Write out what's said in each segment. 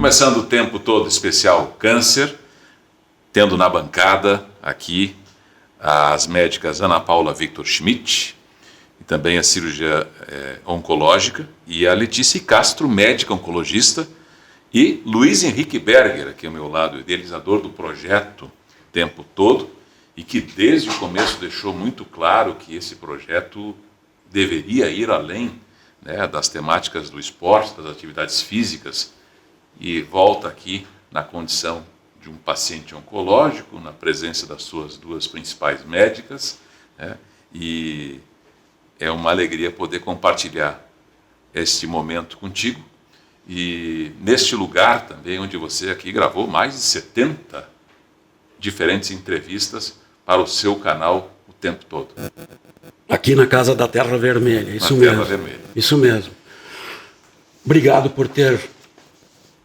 Começando o tempo todo especial Câncer, tendo na bancada aqui as médicas Ana Paula Victor Schmidt, e também a cirurgia oncológica, e a Letícia Castro, médica oncologista, e Luiz Henrique Berger, aqui ao meu lado, idealizador do projeto Tempo Todo, e que desde o começo deixou muito claro que esse projeto deveria ir além, né, das temáticas do esporte, das atividades físicas, e volta aqui na condição de um paciente oncológico, na presença das suas duas principais médicas, né, e é uma alegria poder compartilhar este momento contigo, e neste lugar também onde você aqui gravou mais de 70 diferentes entrevistas para o seu canal o tempo todo. Aqui na Casa da Terra Vermelha, isso mesmo. Terra Vermelha. Isso mesmo. Obrigado por ter,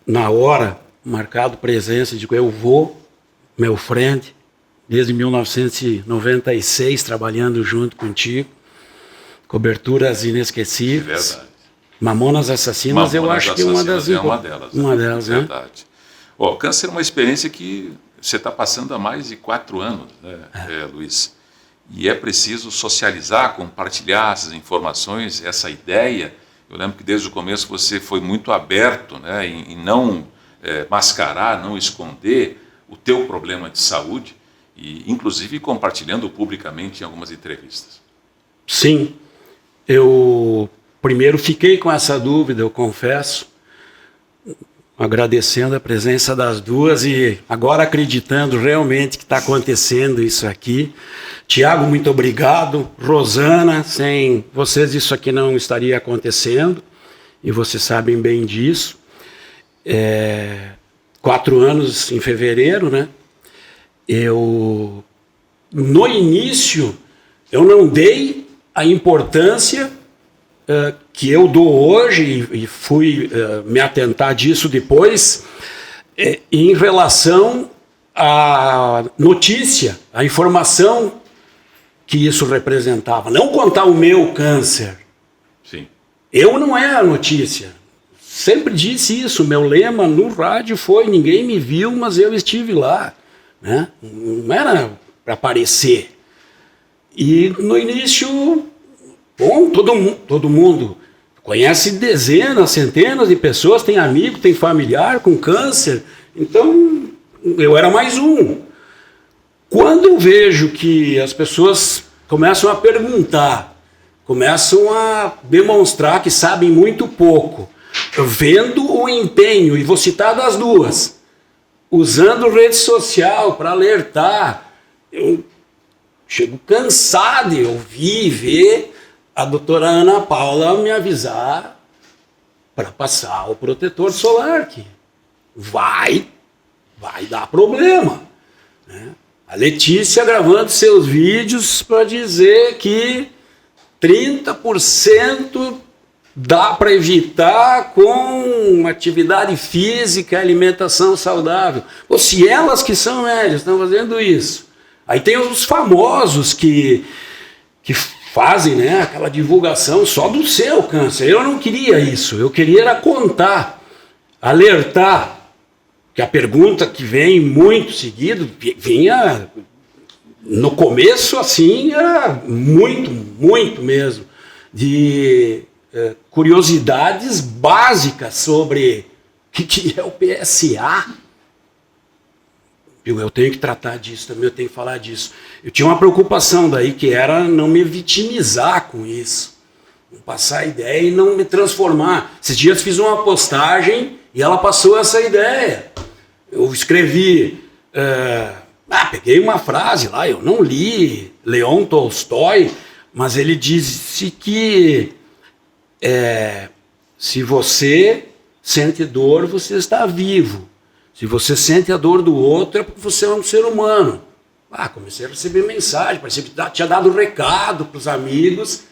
na hora, marcado presença de eu vou, meu friend, desde 1996, trabalhando junto contigo. Coberturas inesquecíveis. Verdade. Mamonas Assassinas, Mamonas eu acho que é uma delas. Uma delas, né? Verdade. O câncer é uma experiência que você está passando há mais de 4 anos, né, Luiz? E é preciso socializar, compartilhar essas informações, essa ideia. Eu lembro que desde o começo você foi muito aberto, né, em não mascarar, não esconder o teu problema de saúde, e inclusive compartilhando publicamente em algumas entrevistas. Sim, eu primeiro fiquei com essa dúvida, eu confesso, agradecendo a presença das duas e agora acreditando realmente que está acontecendo isso aqui. Tiago, muito obrigado. Rosana, sem vocês isso aqui não estaria acontecendo e vocês sabem bem disso. 4 anos em fevereiro, né? No início, eu não dei a importância que eu dou hoje e fui me atentar disso depois, em relação à notícia, à informação que isso representava. Não contar o meu câncer. Sim. Eu não é a notícia. Sempre disse isso. Meu lema no rádio foi: ninguém me viu, mas eu estive lá. Né? Não era para aparecer. E no início, bom, todo mundo conhece dezenas, centenas de pessoas, tem amigo, tem familiar com câncer. Então, eu era mais um. Quando eu vejo que as pessoas começam a perguntar, começam a demonstrar que sabem muito pouco, vendo o empenho, e vou citar das duas, usando rede social para alertar, eu chego cansado de ouvir e ver a doutora Ana Paula me avisar para passar o protetor solar, que vai dar problema, né? A Letícia gravando seus vídeos para dizer que 30% dá para evitar com atividade física e alimentação saudável. Pô, se elas que são médicas estão fazendo isso, aí tem os famosos que fazem, né, aquela divulgação só do seu câncer. Eu não queria isso, eu queria era contar, alertar, que a pergunta que vem muito seguido, vinha no começo assim, era muito mesmo, de curiosidades básicas sobre o que é o PSA. Eu tenho que tratar disso também, eu tenho que falar disso. Eu tinha uma preocupação daí, que era não me vitimizar com isso. Não passar a ideia e não me transformar. Esses dias fiz uma postagem e ela passou essa ideia. Eu escrevi, peguei uma frase lá, eu não li Leon Tolstói, mas ele disse que se você sente dor, você está vivo. Se você sente a dor do outro, é porque você é um ser humano. Comecei a receber mensagem, parecia que tinha dado recado para os amigos,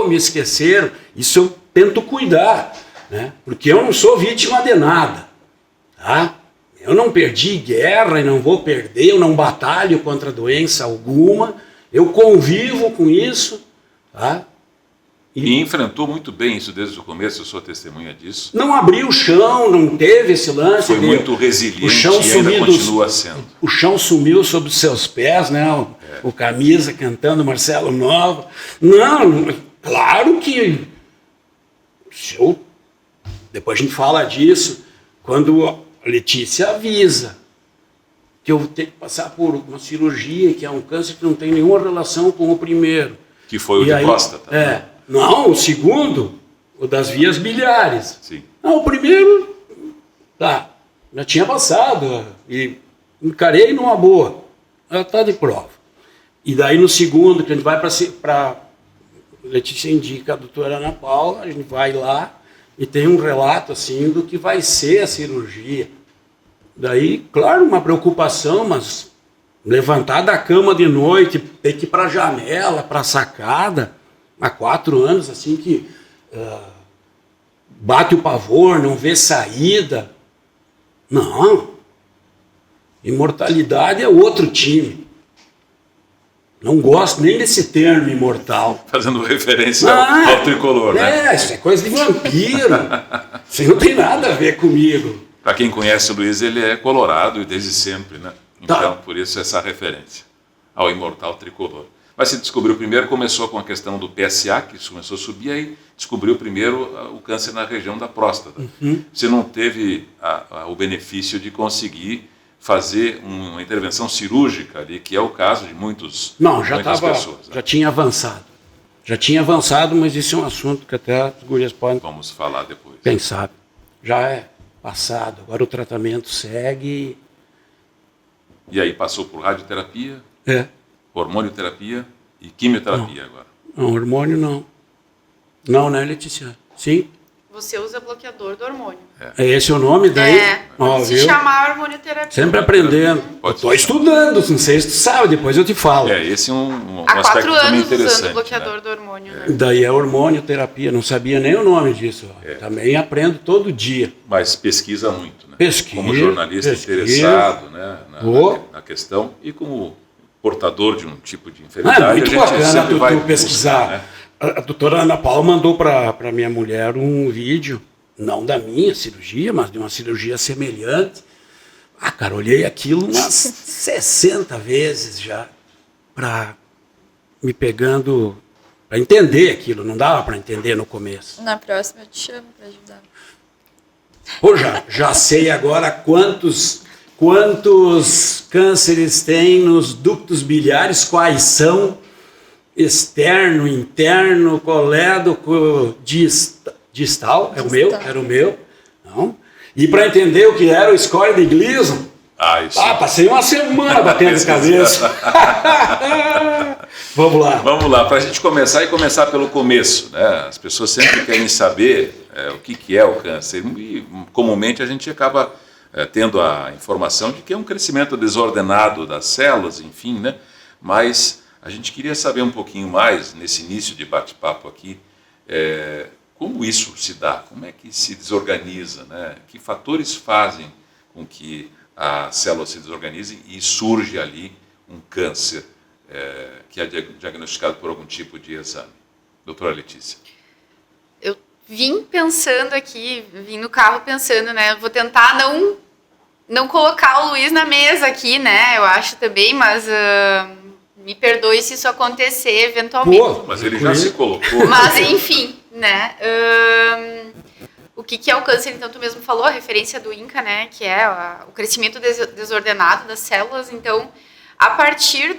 me esqueceram. Isso eu tento cuidar, né? Porque eu não sou vítima de nada. Tá? Eu não perdi guerra e não vou perder, eu não batalho contra doença alguma, eu convivo com isso, tá? E enfrentou muito bem isso desde o começo, eu sou testemunha disso. Não abriu o chão, não teve esse lance. Foi muito resiliente o chão e ainda continua sendo. O chão sumiu sob os seus pés, né? O Camisa cantando Marcelo Nova. Não, claro que... Depois a gente fala disso, quando a Letícia avisa que eu vou ter que passar por uma cirurgia, que é um câncer que não tem nenhuma relação com o primeiro. Que foi o de próstata. É. Não, o segundo, o das vias biliares. Sim. Não, o primeiro, já tinha passado e encarei numa boa. Já está de prova. E daí no segundo, que a gente vai para Letícia indica a doutora Ana Paula, a gente vai lá e tem um relato assim do que vai ser a cirurgia. Daí, claro, uma preocupação, mas levantar da cama de noite, ter que ir para a janela, para a sacada, há 4 anos, assim que bate o pavor, não vê saída. Não. Imortalidade é outro time. Não gosto nem desse termo imortal. Fazendo referência ao tricolor, né? Isso é coisa de vampiro. Isso não tem nada a ver comigo. Para quem conhece o Luiz, ele é colorado e desde sempre, né? Então, por isso essa referência ao imortal tricolor. Mas você descobriu primeiro, começou com a questão do PSA, que isso começou a subir, aí descobriu primeiro o câncer na região da próstata. Você não teve o benefício de conseguir fazer uma intervenção cirúrgica ali, que é o caso de muitas pessoas. Já tinha avançado. Já tinha avançado, mas isso é um assunto que até as gurias podem... Vamos falar depois. Quem sabe. Já é passado. Agora o tratamento segue. E aí passou por radioterapia, hormonioterapia e quimioterapia agora. Não, hormônio não. Não, né, Letícia? Sim. Você usa bloqueador do hormônio. É esse o nome daí? Se chamar hormonioterapia. Sempre aprendendo. Estou estudando, não sei se tu sabe, depois eu te falo. Esse é um Há aspecto 4 também anos interessante. usando o bloqueador do hormônio. Né? Daí é hormonioterapia, não sabia nem o nome disso. Também aprendo todo dia. Mas pesquisa muito, né? Pesquisa. Como jornalista interessado, né, na questão e como portador de um tipo de enfermidade. É muito bacana tu pesquisar. Buscar, né? A doutora Ana Paula mandou para minha mulher um vídeo, não da minha cirurgia, mas de uma cirurgia semelhante. Cara, olhei aquilo umas 60 vezes já, para me pegando, para entender aquilo. Não dava para entender no começo. Na próxima eu te chamo para ajudar. Já sei agora quantos cânceres tem nos ductos biliares, quais são. Externo, interno, colédoco, distal, é o meu, era o meu. Não. E para entender o que era o score de Gleason, passei uma semana batendo cabeça. Vamos lá. Para a gente começar pelo começo, né? As pessoas sempre querem saber o que é o câncer e comumente a gente acaba tendo a informação de que é um crescimento desordenado das células, enfim, né? Mas a gente queria saber um pouquinho mais, nesse início de bate-papo aqui, como isso se dá, como é que se desorganiza, né? Que fatores fazem com que a célula se desorganize e surge ali um câncer que é diagnosticado por algum tipo de exame. Doutora Letícia. Eu vim pensando aqui, vim no carro pensando, né? Vou tentar não colocar o Luiz na mesa aqui, né? Eu acho também, mas... me perdoe se isso acontecer eventualmente. Mas ele já se colocou. Mas, enfim, né? O que é o câncer? Então, tu mesmo falou, a referência do INCA, né? Que é o crescimento desordenado das células. Então, a partir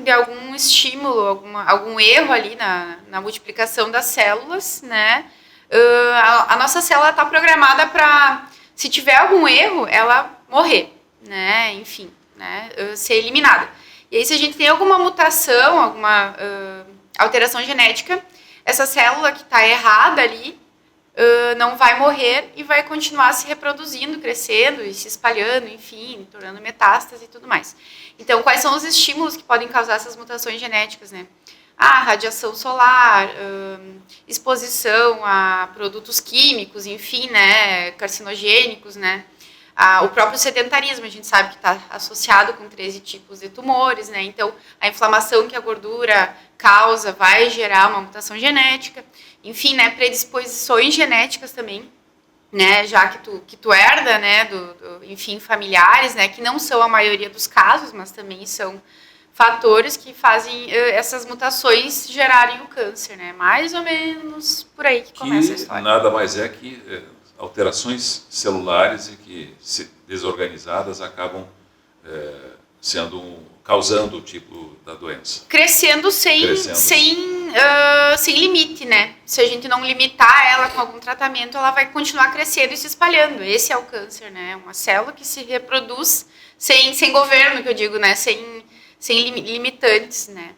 de algum estímulo, algum erro ali na multiplicação das células, né? A nossa célula está programada para, se tiver algum erro, ela morrer, né? Enfim, né? Ser eliminada. E aí, se a gente tem alguma mutação, alguma alteração genética, essa célula que está errada ali não vai morrer e vai continuar se reproduzindo, crescendo e se espalhando, enfim, tornando metástase e tudo mais. Então, quais são os estímulos que podem causar essas mutações genéticas, né? Radiação solar, exposição a produtos químicos, enfim, né, carcinogênicos, né? O próprio sedentarismo, a gente sabe que está associado com 13 tipos de tumores, né? Então, a inflamação que a gordura causa vai gerar uma mutação genética. Enfim, né? Predisposições genéticas também, né? Já que tu herda, né? Enfim, familiares, né? Que não são a maioria dos casos, mas também são fatores que fazem essas mutações gerarem o câncer, né? Mais ou menos por aí que começa a história. Nada mais é que alterações celulares e que, se desorganizadas, acabam causando o tipo da doença. Crescendo sem limite, né? Se a gente não limitar ela com algum tratamento, ela vai continuar crescendo e se espalhando. Esse é o câncer, né? Uma célula que se reproduz sem governo, que eu digo, né? Sem limitantes, né?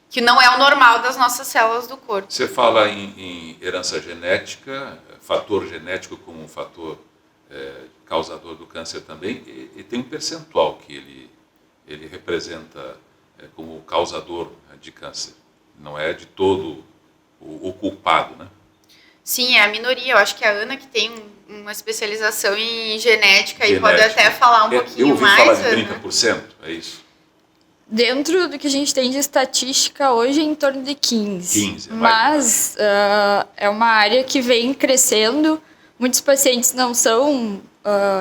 Que não é o normal das nossas células do corpo. Você fala em herança genética, fator genético como um fator causador do câncer também, e tem um percentual que ele representa como causador de câncer. Não é de todo o culpado, né? Sim, é a minoria. Eu acho que a Ana, que tem uma especialização em genética, e pode até falar um pouquinho mais. Eu ouvi falar de 30%, é isso? Dentro do que a gente tem de estatística hoje é em torno de 15. Mas é uma área que vem crescendo. Muitos pacientes não são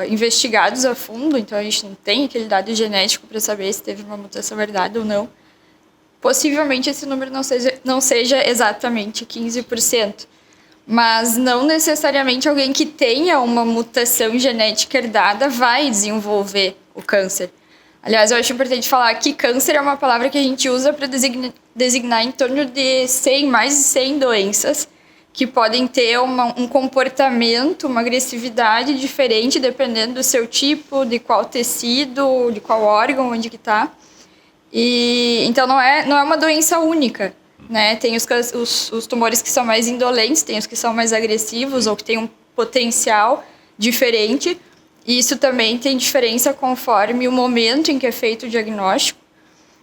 investigados a fundo, então a gente não tem aquele dado genético para saber se teve uma mutação herdada ou não. Possivelmente esse número não seja exatamente 15%. Mas não necessariamente alguém que tenha uma mutação genética herdada vai desenvolver o câncer. Aliás, eu acho importante falar que câncer é uma palavra que a gente usa para designar em torno de mais de 100 doenças que podem ter um comportamento, uma agressividade diferente dependendo do seu tipo, de qual tecido, de qual órgão, onde que está. E então não é uma doença única, né? Tem os tumores que são mais indolentes, tem os que são mais agressivos ou que têm um potencial diferente. E isso também tem diferença conforme o momento em que é feito o diagnóstico.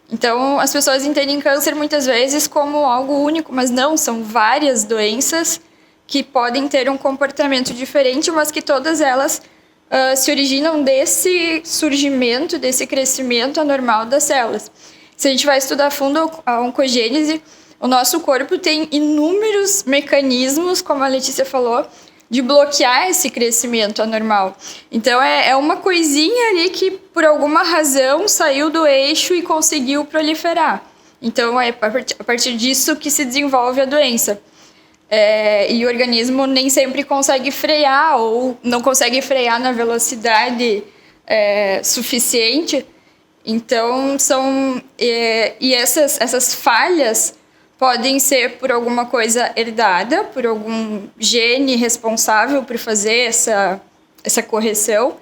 Então, as pessoas entendem câncer muitas vezes como algo único, mas não, são várias doenças que podem ter um comportamento diferente, mas que todas elas se originam desse surgimento, desse crescimento anormal das células. Se a gente vai estudar a fundo a oncogênese, o nosso corpo tem inúmeros mecanismos, como a Letícia falou, de bloquear esse crescimento anormal. Então, é uma coisinha ali que, por alguma razão, saiu do eixo e conseguiu proliferar. Então, é a partir disso que se desenvolve a doença. E o organismo nem sempre consegue frear ou não consegue frear na velocidade suficiente. Então, essas falhas podem ser por alguma coisa herdada, por algum gene responsável por fazer essa correção,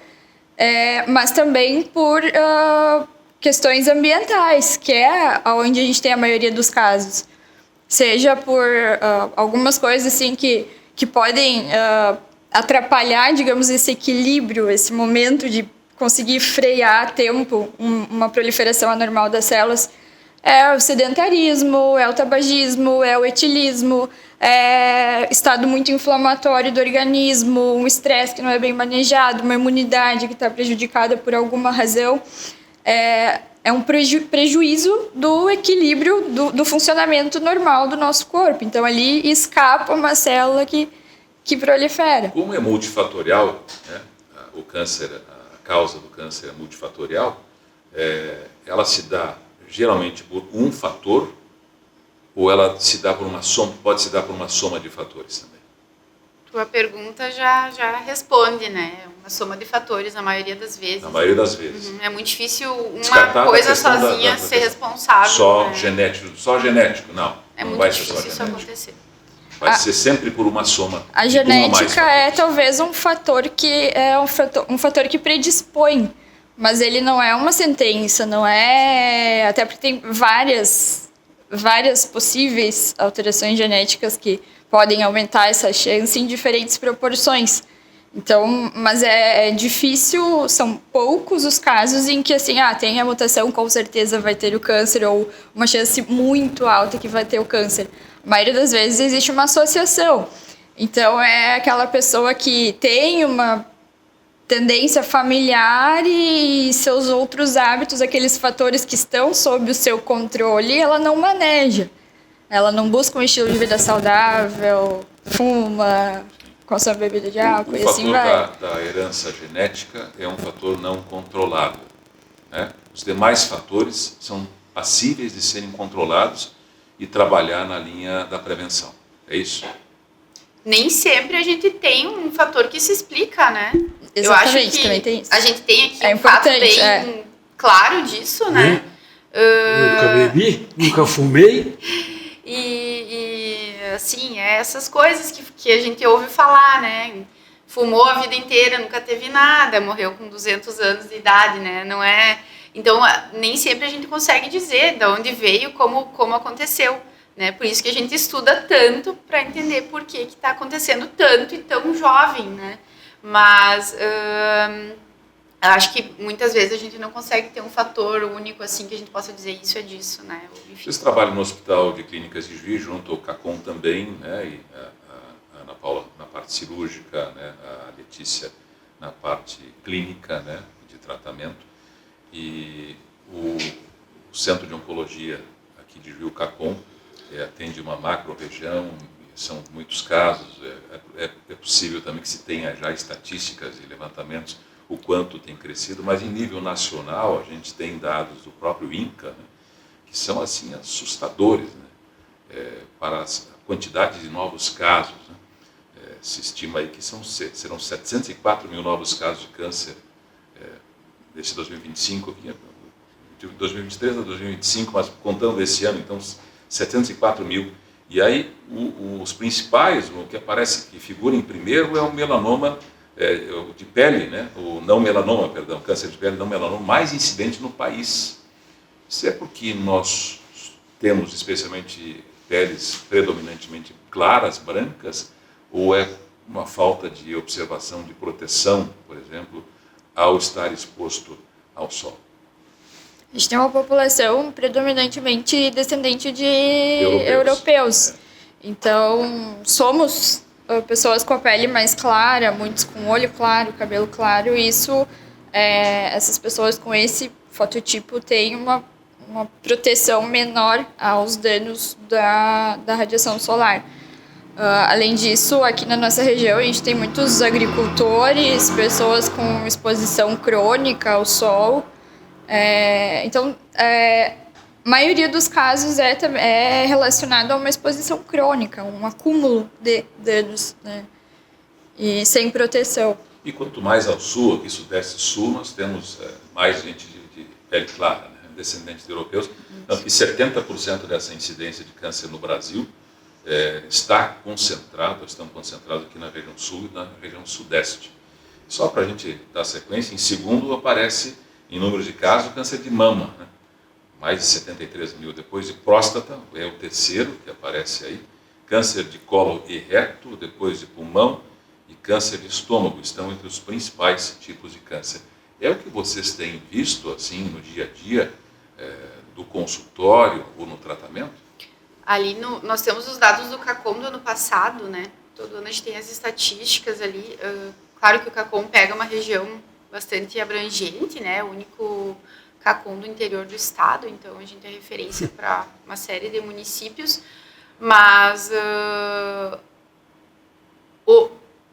mas também por questões ambientais, que é onde a gente tem a maioria dos casos. Seja por algumas coisas assim que podem atrapalhar, digamos, esse equilíbrio, esse momento de conseguir frear a tempo uma proliferação anormal das células. É o sedentarismo, é o tabagismo, é o etilismo, é estado muito inflamatório do organismo, um estresse que não é bem manejado, uma imunidade que está prejudicada por alguma razão. É um prejuízo do equilíbrio do funcionamento normal do nosso corpo. Então, ali escapa uma célula que prolifera. Como é multifatorial, né? O câncer, a causa do câncer é multifatorial, ela se dá geralmente por um fator, ou ela se dá por uma soma, pode se dar por uma soma de fatores também? Tua pergunta já responde, né? Uma soma de fatores, na maioria das vezes. Na maioria das vezes. É muito difícil uma coisa sozinha ser responsável. Só genético, não. É não muito vai difícil ser só isso genético. acontecer. Vai ser sempre por uma soma. A genética é talvez um fator que um fator que predispõe. Mas ele não é uma sentença, não é... Até porque tem várias possíveis alterações genéticas que podem aumentar essa chance em diferentes proporções. Então, mas é difícil, são poucos os casos em que, assim, tem a mutação, com certeza vai ter o câncer, ou uma chance muito alta que vai ter o câncer. A maioria das vezes existe uma associação. Então, é aquela pessoa que tem uma tendência familiar e seus outros hábitos, aqueles fatores que estão sob o seu controle, ela não maneja. Ela não busca um estilo de vida saudável, fuma, consome bebida de álcool e assim vai. O fator da herança genética é um fator não controlável, né? Os demais fatores são passíveis de serem controlados e trabalhar na linha da prevenção. É isso? Nem sempre a gente tem um fator que se explica, né? Exatamente, eu acho que também tem isso. A gente tem aqui é um fato importante, bem claro disso, né? Nunca bebi, nunca fumei. E assim, essas coisas que a gente ouve falar, né? Fumou a vida inteira, nunca teve nada, morreu com 200 anos de idade, né? Não é... Então, nem sempre a gente consegue dizer de onde veio, como aconteceu, né? Por isso que a gente estuda tanto para entender por que está acontecendo tanto e tão jovem, né? Mas acho que muitas vezes a gente não consegue ter um fator único assim que a gente possa dizer isso é disso, né? Vocês trabalham no Hospital de Clínicas de Juiz, junto ao CACOM também, né? E a Ana Paula na parte cirúrgica, né? A Letícia na parte clínica, né? De tratamento. E o Centro de Oncologia aqui de Juiz, o CACOM, atende uma macro-região, são muitos casos, é possível também que se tenha já estatísticas e levantamentos o quanto tem crescido, mas em nível nacional a gente tem dados do próprio INCA, né, que são assim assustadores, né, para a quantidade de novos casos. Né, se estima aí que serão 704 mil novos casos de câncer desse 2025, de 2023 a 2025, mas contando esse ano, então 704 mil. E aí os principais, o que aparece, que figura em primeiro é o melanoma de pele, né? O não melanoma, perdão, câncer de pele não melanoma, mais incidente no país. Isso é porque nós temos especialmente peles predominantemente claras, brancas, ou é uma falta de observação de proteção, por exemplo, ao estar exposto ao sol? A gente tem uma população predominantemente descendente de europeus. Então, somos pessoas com a pele mais clara, muitos com olho claro, cabelo claro. Isso, essas pessoas com esse fototipo têm uma proteção menor aos danos da radiação solar. Além disso, aqui na nossa região, a gente tem muitos agricultores, pessoas com exposição crônica ao sol. Então, a maioria dos casos é relacionado a uma exposição crônica, um acúmulo de danos, né? E sem proteção. E quanto mais ao sul, aqui sudeste sul, nós temos mais gente de pele clara, né? Descendentes de europeus. Tanto que 70% dessa incidência de câncer no Brasil estão concentrados aqui na região sul e na região sudeste. Só para a gente dar sequência, em segundo aparece, em número de casos, o câncer de mama, né? Mais de 73 mil. Depois de próstata, é o terceiro que aparece aí. Câncer de colo e reto, depois de pulmão e câncer de estômago. Estão entre os principais tipos de câncer. É o que vocês têm visto assim no dia a dia do consultório ou no tratamento? Ali nós temos os dados do CACOM do ano passado, né? Todo ano a gente tem as estatísticas ali. Claro que o CACOM pega uma região bastante abrangente, né? O único CACOM do interior do estado, então a gente é referência para uma série de municípios. Mas o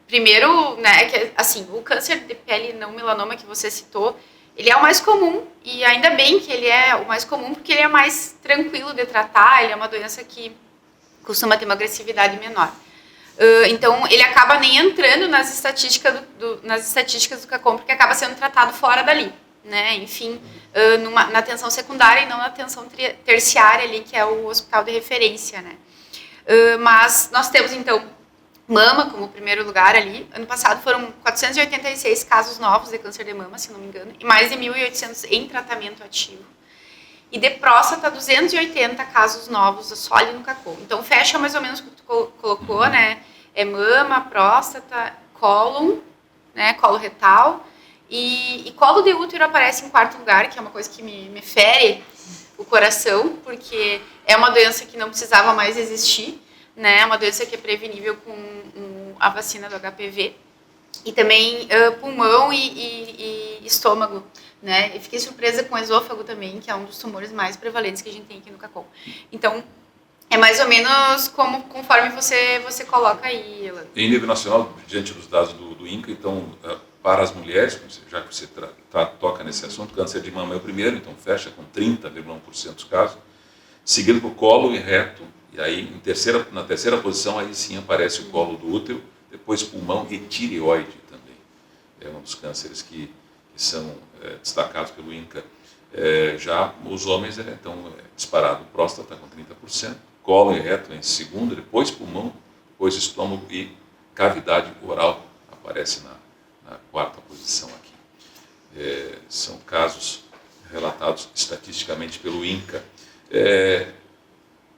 primeiro, né, que assim, o câncer de pele não melanoma que você citou, ele é o mais comum, e ainda bem que ele é o mais comum, porque ele é mais tranquilo de tratar, ele é uma doença que costuma ter uma agressividade menor. Então, ele acaba nem entrando nas estatísticas do CACOM, porque acaba sendo tratado fora dali, né? Enfim, na atenção secundária e não na atenção terciária ali, que é o hospital de referência, né? Mas nós temos, então, mama como primeiro lugar ali. Ano passado foram 486 casos novos de câncer de mama, se não me engano, e mais de 1.800 em tratamento ativo. E de próstata, 280 casos novos só ali no CACOM. Então, fecha mais ou menos o que tu colocou, né? É mama, próstata, cólon, né? Colo retal. E colo de útero aparece em quarto lugar, que é uma coisa que me fere o coração, porque é uma doença que não precisava mais existir, né? É uma doença que é prevenível com a vacina do HPV. e também pulmão e estômago, né? E fiquei surpresa com o esôfago também, que é um dos tumores mais prevalentes que a gente tem aqui no CACOM. Então, é mais ou menos conforme você coloca aí, Elano. Em nível nacional, diante dos dados do INCA, então, para as mulheres, já que você toca nesse assunto, câncer de mama é o primeiro, então fecha com 30,1% dos casos, seguido por colo e reto, e aí na terceira posição, aí sim aparece o colo do útero, depois pulmão e tireoide também. É um dos cânceres que são destacados pelo INCA. Já os homens, então, disparado próstata com 30%, colo e reto em segundo, depois pulmão, depois estômago e cavidade oral aparece na quarta posição aqui. São casos relatados estatisticamente pelo INCA.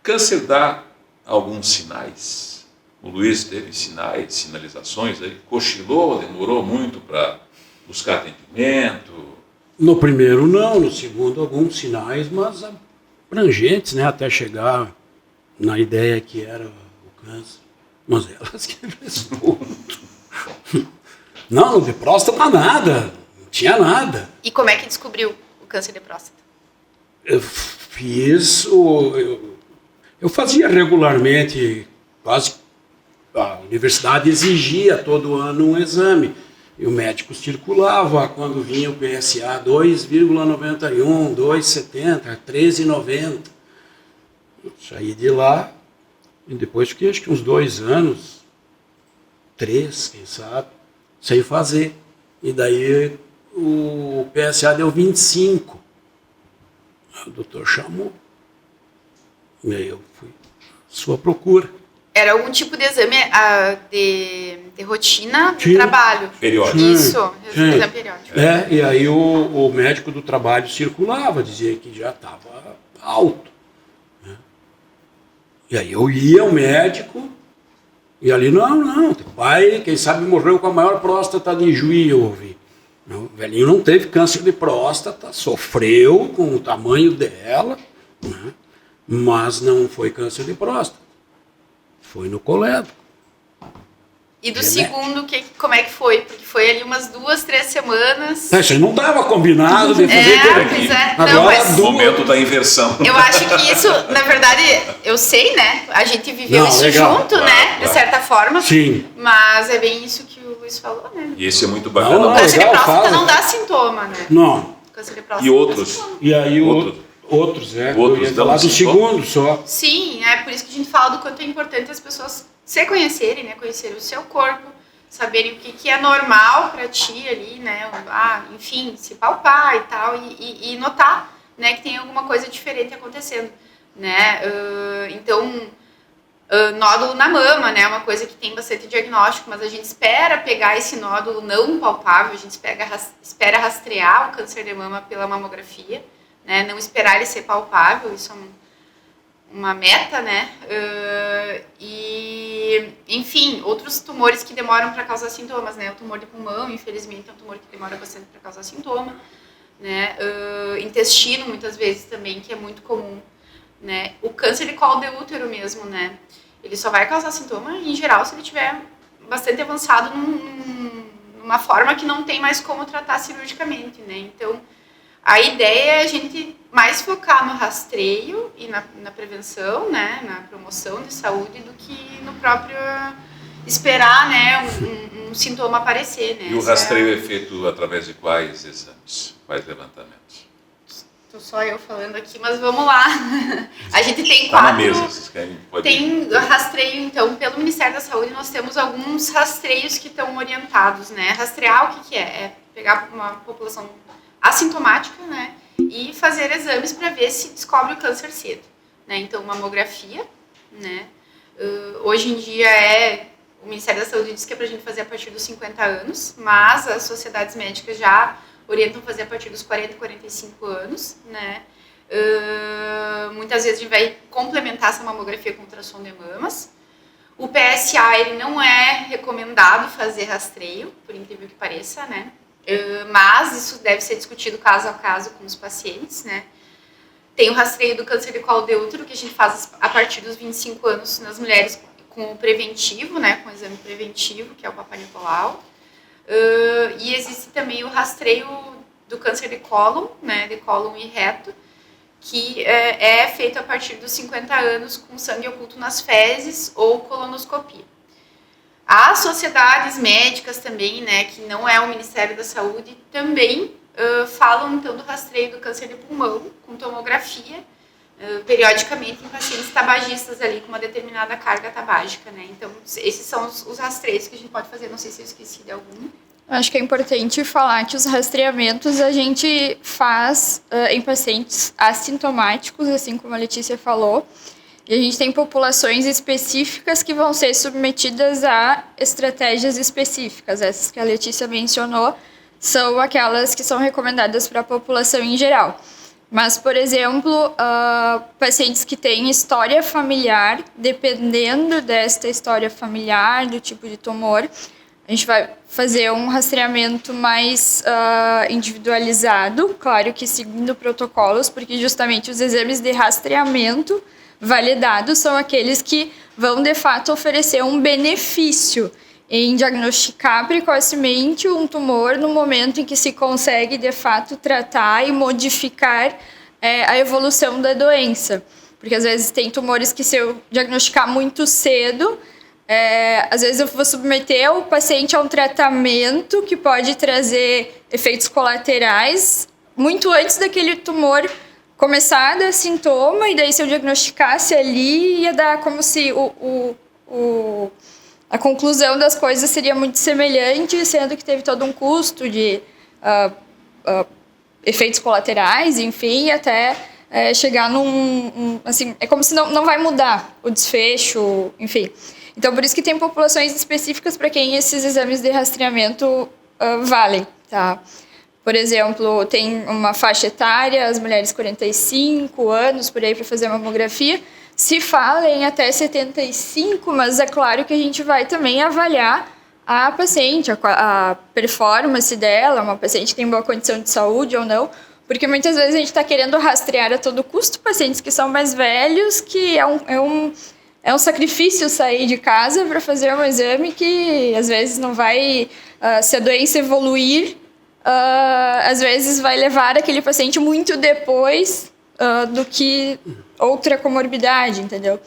Câncer dá alguns sinais? O Luiz teve sinalizações, aí cochilou, demorou muito para buscar atendimento? No primeiro não, no segundo alguns sinais, mas abrangentes, né, até chegar na ideia que era o câncer. Mas elas que respondem. Não, de próstata nada, não tinha nada. E como é que descobriu o câncer de próstata? Eu fazia regularmente, quase a universidade exigia todo ano um exame. E o médico circulava quando vinha o PSA 2,91, 2,70, 13,90. Saí de lá e depois fiquei acho que uns 2 anos, 3, quem sabe, sem fazer. E daí o PSA deu 25. O doutor chamou. E aí eu fui à sua procura. Era algum tipo de exame de rotina do Tinha. trabalho? Periódico. Isso, exame periódico. E aí o médico do trabalho circulava, dizia que já estava alto. Né? E aí eu ia ao médico, e ali, não, teu pai, quem sabe, morreu com a maior próstata de Juí, eu ouvi. O velhinho não teve câncer de próstata, sofreu com o tamanho dela, né? Mas não foi câncer de próstata. Foi no colédoco. E do segundo, como é que foi? Porque foi ali umas 2, 3 semanas. Isso aí não estava combinado de fazer tudo aqui. Pois é. Agora, Não, mas O momento da inversão. eu acho que isso, na verdade, eu sei, né? A gente viveu isso legal. junto, né? De certa forma. Sim. Mas é bem isso que o Luiz falou, né? E esse é muito bacana. Não, O câncer legal, de próstata fala. não dá sintoma, né? Não. O câncer de próstata E não dá outros? sintoma. E aí Outros outros dão eu ia falar do sintoma? segundo só. Sim, é por isso que a gente fala do quanto é importante as pessoas se conhecerem, né? Conhecerem o seu corpo, saberem o que é normal para ti ali, né? Enfim, se palpar e tal, e notar, né, que tem alguma coisa diferente acontecendo, né? Então, nódulo na mama, né? É uma coisa que tem bastante diagnóstico, mas a gente espera pegar esse nódulo não palpável, a gente espera rastrear o câncer de mama pela mamografia, né? Não esperar ele ser palpável, isso é uma meta, né? E, enfim, outros tumores que demoram para causar sintomas, né? O tumor de pulmão, infelizmente, é um tumor que demora bastante para causar sintoma, né? Intestino, muitas vezes também, que é muito comum, né? O câncer de colo de útero mesmo, né? Ele só vai causar sintoma, em geral, se ele tiver bastante avançado numa forma que não tem mais como tratar cirurgicamente, né? Então, a ideia é a gente mais focar no rastreio e na prevenção, né, na promoção de saúde, do que no próprio esperar, né, um sintoma aparecer, né. E o rastreio é feito através de quais exames, quais levantamentos? Estou só eu falando aqui, mas vamos lá. A gente tem Tá 4... na mesa, vocês querem? Tem rastreio, então, pelo Ministério da Saúde, nós temos alguns rastreios que estão orientados, né. Rastrear o que é? É pegar uma população assintomática, né, e fazer exames para ver se descobre o câncer cedo, né. Então, mamografia, né, hoje em dia o Ministério da Saúde diz que é para a gente fazer a partir dos 50 anos, mas as sociedades médicas já orientam fazer a partir dos 40, 45 anos, né. Muitas vezes a gente vai complementar essa mamografia com ultrassom de mamas. O PSA, ele não é recomendado fazer rastreio, por incrível que pareça, né. Mas isso deve ser discutido caso a caso com os pacientes, né. Tem o rastreio do câncer de colo de útero, que a gente faz a partir dos 25 anos nas mulheres com o preventivo, né, com o exame preventivo, que é o Papa Nicolau. E existe também o rastreio do câncer de cólon, né, de cólon e reto, que é feito a partir dos 50 anos com sangue oculto nas fezes ou colonoscopia. As sociedades médicas também, né, que não é o Ministério da Saúde, também falam então do rastreio do câncer de pulmão com tomografia, periodicamente em pacientes tabagistas ali com uma determinada carga tabágica, né? Então, esses são os rastreios que a gente pode fazer. Não sei se eu esqueci de algum. Acho que é importante falar que os rastreamentos a gente faz em pacientes assintomáticos, assim como a Letícia falou, e a gente tem populações específicas que vão ser submetidas a estratégias específicas. Essas que a Letícia mencionou são aquelas que são recomendadas para a população em geral. Mas, por exemplo, pacientes que têm história familiar, dependendo desta história familiar, do tipo de tumor, a gente vai fazer um rastreamento mais individualizado, claro que seguindo protocolos, porque justamente os exames de rastreamento validados são aqueles que vão, de fato, oferecer um benefício em diagnosticar precocemente um tumor no momento em que se consegue, de fato, tratar e modificar a evolução da doença. Porque, às vezes, tem tumores que, se eu diagnosticar muito cedo, às vezes eu vou submeter o paciente a um tratamento que pode trazer efeitos colaterais muito antes daquele tumor começar a dar sintoma, e daí, se eu diagnosticasse ali, ia dar como se a conclusão das coisas seria muito semelhante, sendo que teve todo um custo de efeitos colaterais, enfim, até chegar assim, é como se não vai mudar o desfecho, enfim. Então, por isso que tem populações específicas para quem esses exames de rastreamento valem, tá? Por exemplo, tem uma faixa etária, as mulheres 45 anos, por aí, para fazer mamografia. Se fala em até 75, mas é claro que a gente vai também avaliar a paciente, a performance dela, uma paciente que tem boa condição de saúde ou não, porque muitas vezes a gente está querendo rastrear a todo custo pacientes que são mais velhos, que é um sacrifício sair de casa para fazer um exame que às vezes não vai, se a doença evoluir, às vezes vai levar aquele paciente muito depois do que outra comorbidade, entendeu?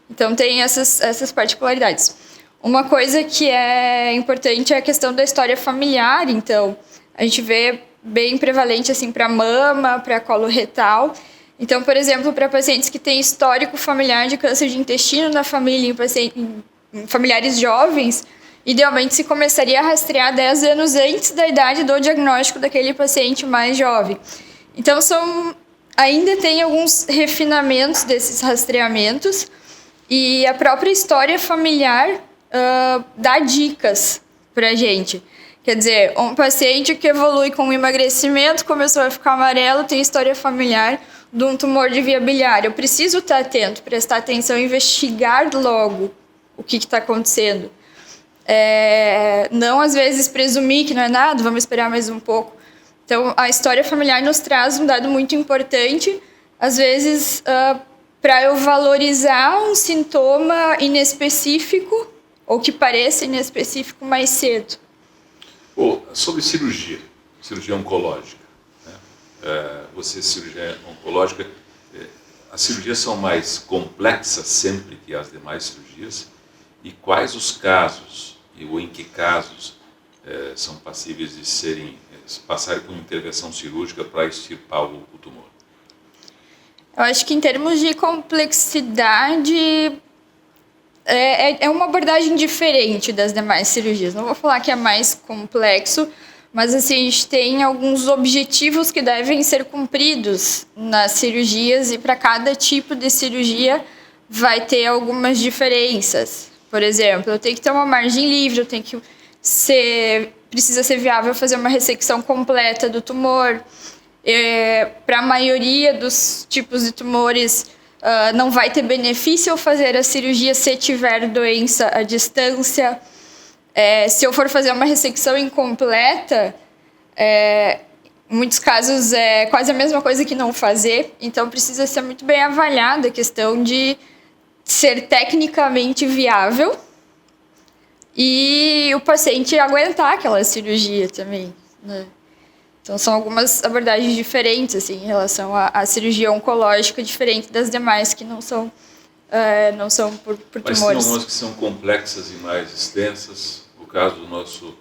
Então tem essas particularidades. Uma coisa que é importante é a questão da história familiar. Então, a gente vê bem prevalente assim para mama, para colo retal. Então, por exemplo, para pacientes que têm histórico familiar de câncer de intestino na família, em familiares jovens, idealmente se começaria a rastrear 10 anos antes da idade do diagnóstico daquele paciente mais jovem. Então, ainda tem alguns refinamentos desses rastreamentos, e a própria história familiar dá dicas para a gente. Quer dizer, um paciente que evolui com emagrecimento, começou a ficar amarelo, tem história familiar de um tumor de via biliar. Eu preciso estar atento, prestar atenção, investigar logo o que está acontecendo. Não, às vezes, presumir que não é nada, vamos esperar mais um pouco. Então, a história familiar nos traz um dado muito importante, às vezes, para eu valorizar um sintoma inespecífico, ou que pareça inespecífico, mais cedo. Sobre cirurgia oncológica, né? Você é cirurgia oncológica, as cirurgias são mais complexas sempre que as demais cirurgias, e quais os casos, ou em que casos são passíveis de passarem por uma intervenção cirúrgica para extirpar o tumor? Eu acho que em termos de complexidade é uma abordagem diferente das demais cirurgias. Não vou falar que é mais complexo, mas assim, a gente tem alguns objetivos que devem ser cumpridos nas cirurgias, e para cada tipo de cirurgia vai ter algumas diferenças. Por exemplo, eu tenho que ter uma margem livre, eu tenho que precisa ser viável fazer uma ressecção completa do tumor. Para a maioria dos tipos de tumores, não vai ter benefício eu fazer a cirurgia se tiver doença à distância. Se eu for fazer uma ressecção incompleta, em muitos casos é quase a mesma coisa que não fazer. Então, precisa ser muito bem avaliada a questão de ser tecnicamente viável e o paciente aguentar aquela cirurgia também, né? Então, são algumas abordagens diferentes, assim, em relação à cirurgia oncológica, diferente das demais, que não são por Mas tumores. tem algumas que são complexas e mais extensas. O caso do nosso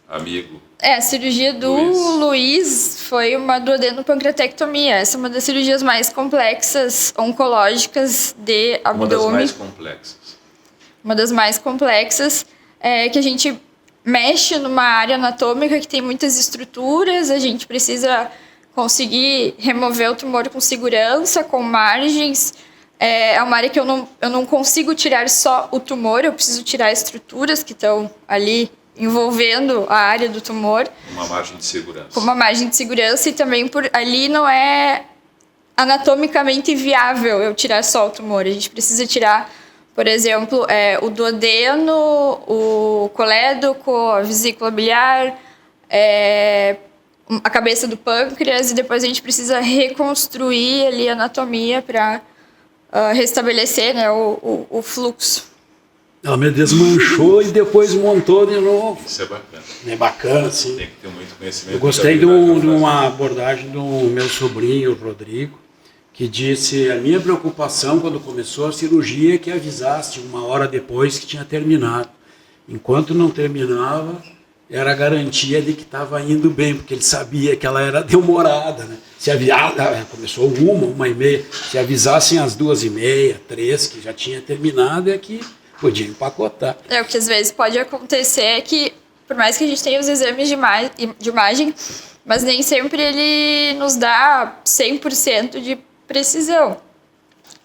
amigo... A cirurgia do Luiz foi uma duodenopancreatectomia. Essa é uma das cirurgias mais complexas, oncológicas de abdômen. Uma das mais complexas. Uma das mais complexas, que a gente mexe numa área anatômica que tem muitas estruturas, a gente precisa conseguir remover o tumor com segurança, com margens. É uma área que eu não consigo tirar só o tumor, eu preciso tirar estruturas que estão ali envolvendo a área do tumor. Uma margem de segurança. Com uma margem de segurança, e também por ali não é anatomicamente viável eu tirar só o tumor. A gente precisa tirar, por exemplo, o duodeno, o colédoco, a vesícula biliar, a cabeça do pâncreas, e depois a gente precisa reconstruir ali a anatomia para restabelecer, né, o fluxo. Ela me desmanchou e depois montou de novo. Isso é bacana. É bacana, sim. Tem que ter muito conhecimento. Eu gostei de uma abordagem do meu sobrinho, Rodrigo, que disse: a minha preocupação quando começou a cirurgia é que avisasse uma hora depois que tinha terminado. Enquanto não terminava, era a garantia de que estava indo bem, porque ele sabia que ela era demorada, né? Se começou 1h30, se avisassem às 2h30, 3, que já tinha terminado, é que podia empacotar. O que às vezes pode acontecer é que, por mais que a gente tenha os exames de imagem, mas nem sempre ele nos dá 100% de precisão.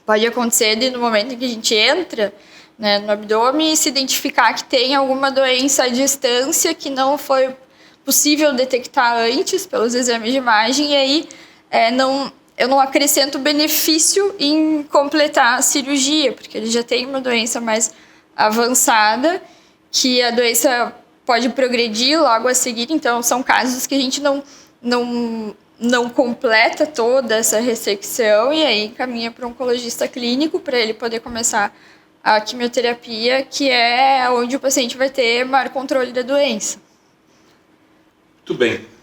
Pode acontecer no momento em que a gente entra, né, no abdômen, e se identificar que tem alguma doença à distância que não foi possível detectar antes pelos exames de imagem, e aí eu não acrescento benefício em completar a cirurgia, porque ele já tem uma doença mais avançada, que a doença pode progredir logo a seguir. Então, são casos que a gente não completa toda essa ressecção, e aí encaminha para um oncologista clínico para ele poder começar a quimioterapia, que é onde o paciente vai ter maior controle da doença. Muito bem.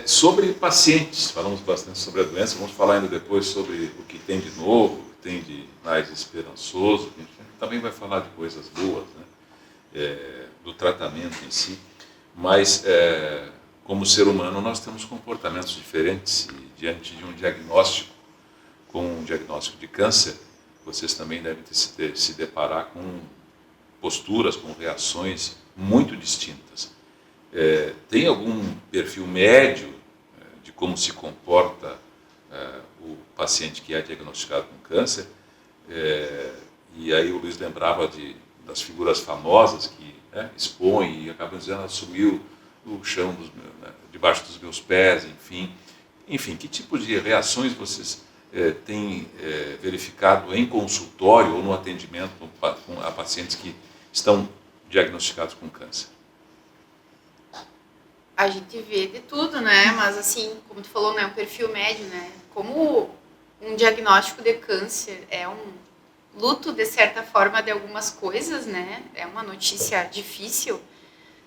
Sobre pacientes, falamos bastante sobre a doença, vamos falar ainda depois sobre o que tem de novo, o que tem de mais esperançoso. A gente também vai falar de coisas boas, né? Do tratamento em si, mas como ser humano nós temos comportamentos diferentes, e diante de um diagnóstico, com um diagnóstico de câncer, vocês também devem se deparar com posturas, com reações muito distintas. Tem algum perfil médio de como se comporta o paciente que é diagnosticado com câncer? E aí o Luiz lembrava das figuras famosas que expõem e acabam dizendo: sumiu o chão debaixo dos meus pés, enfim, que tipo de reações vocês têm verificado em consultório ou no atendimento a pacientes que estão diagnosticados com câncer? A gente vê de tudo, né? Mas assim, como tu falou, né, um perfil médio, né? Como um diagnóstico de câncer é um luto, de certa forma, de algumas coisas, né? É uma notícia difícil.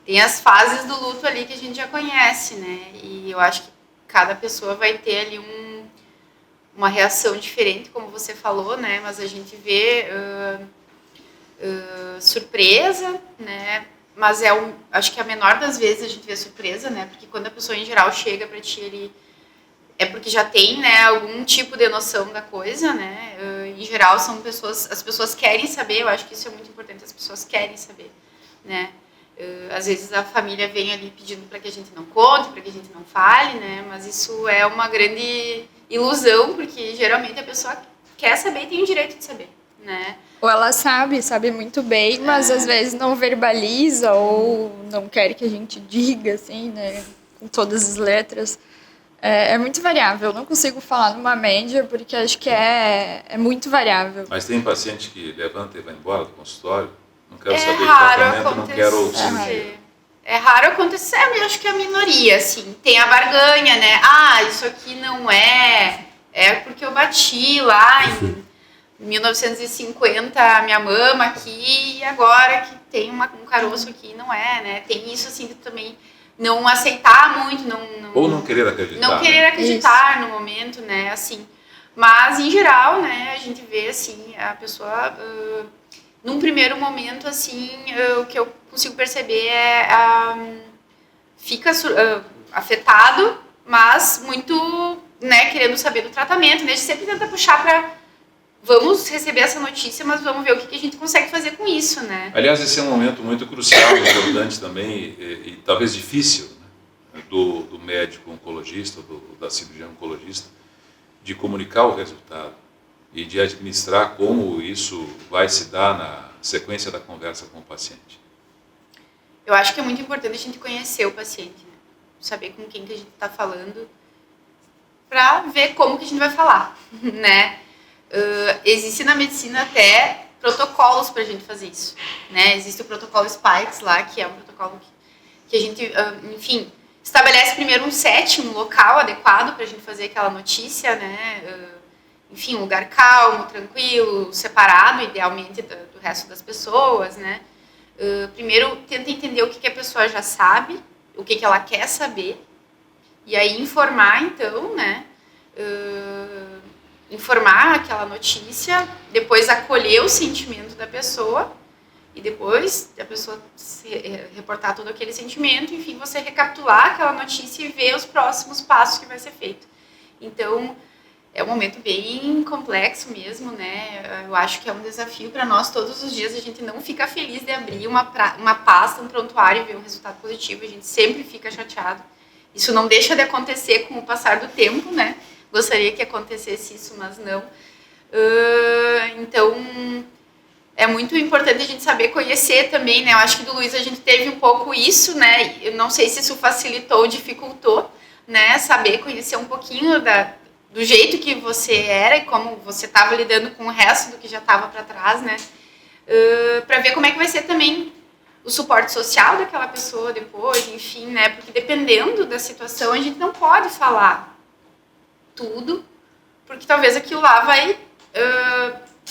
Tem as fases do luto ali que a gente já conhece, né? E eu acho que cada pessoa vai ter ali uma reação diferente, como você falou, né? Mas a gente vê surpresa, né? Mas acho que a menor das vezes a gente vê surpresa, né? Porque quando a pessoa em geral chega para ti ali, é porque já tem, né, algum tipo de noção da coisa, né? Em geral as pessoas querem saber. Eu acho que isso é muito importante, as pessoas querem saber, né? Às vezes a família vem ali pedindo para que a gente não conte, para que a gente não fale, né? Mas isso é uma grande ilusão, porque geralmente a pessoa quer saber e tem o direito de saber, né? Ou ela sabe muito bem, mas às vezes não verbaliza ou não quer que a gente diga, assim, né, com todas as letras. É muito variável, eu não consigo falar numa média, porque acho que é muito variável. Mas tem paciente que levanta e vai embora do consultório? Não quero saber de tratamento, não quero cirurgia. É raro acontecer, eu acho que é a minoria, assim. Tem a barganha, né? Isso aqui não é porque eu bati lá em 1950 a minha mama aqui e agora que tem um caroço aqui, não é, né? Tem isso assim de também não aceitar muito, ou não querer acreditar. Não querer acreditar no momento, né? Assim, mas em geral, né? A gente vê assim a pessoa num primeiro momento assim o que eu consigo perceber é fica afetado, mas muito, né? Querendo saber do tratamento, né? A gente sempre tenta puxar para vamos receber essa notícia, mas vamos ver o que a gente consegue fazer com isso, né? Aliás, esse é um momento muito crucial, importante também, e talvez difícil, né, do médico oncologista, da cirurgiã oncologista, de comunicar o resultado e de administrar como isso vai se dar na sequência da conversa com o paciente. Eu acho que é muito importante a gente conhecer o paciente, né? Saber com quem que a gente está falando, para ver como que a gente vai falar, né? Existe na medicina até protocolos para a gente fazer isso, né? Existe o protocolo Spikes lá, que é um protocolo que a gente, enfim, estabelece primeiro um setting, um local adequado para a gente fazer aquela notícia, né? Enfim, um lugar calmo, tranquilo, separado, idealmente, do resto das pessoas, né? Primeiro, tenta entender o que a pessoa já sabe, o que ela quer saber, e aí informar, então, né? Informar aquela notícia, depois acolher o sentimento da pessoa e depois a pessoa reportar todo aquele sentimento, enfim, você recapitular aquela notícia e ver os próximos passos que vai ser feito. Então, é um momento bem complexo mesmo, né? Eu acho que é um desafio para nós todos os dias. A gente não fica feliz de abrir uma pasta, um prontuário e ver um resultado positivo. A gente sempre fica chateado. Isso não deixa de acontecer com o passar do tempo, né? Gostaria que acontecesse isso, mas não. Então, é muito importante a gente saber conhecer também, né? Eu acho que do Luiz a gente teve um pouco isso, né? Eu não sei se isso facilitou ou dificultou, né? Saber conhecer um pouquinho do jeito que você era e como você estava lidando com o resto do que já estava para trás, né? Para ver como é que vai ser também o suporte social daquela pessoa depois, enfim, né? Porque dependendo da situação, a gente não pode falar tudo, porque talvez aquilo lá vai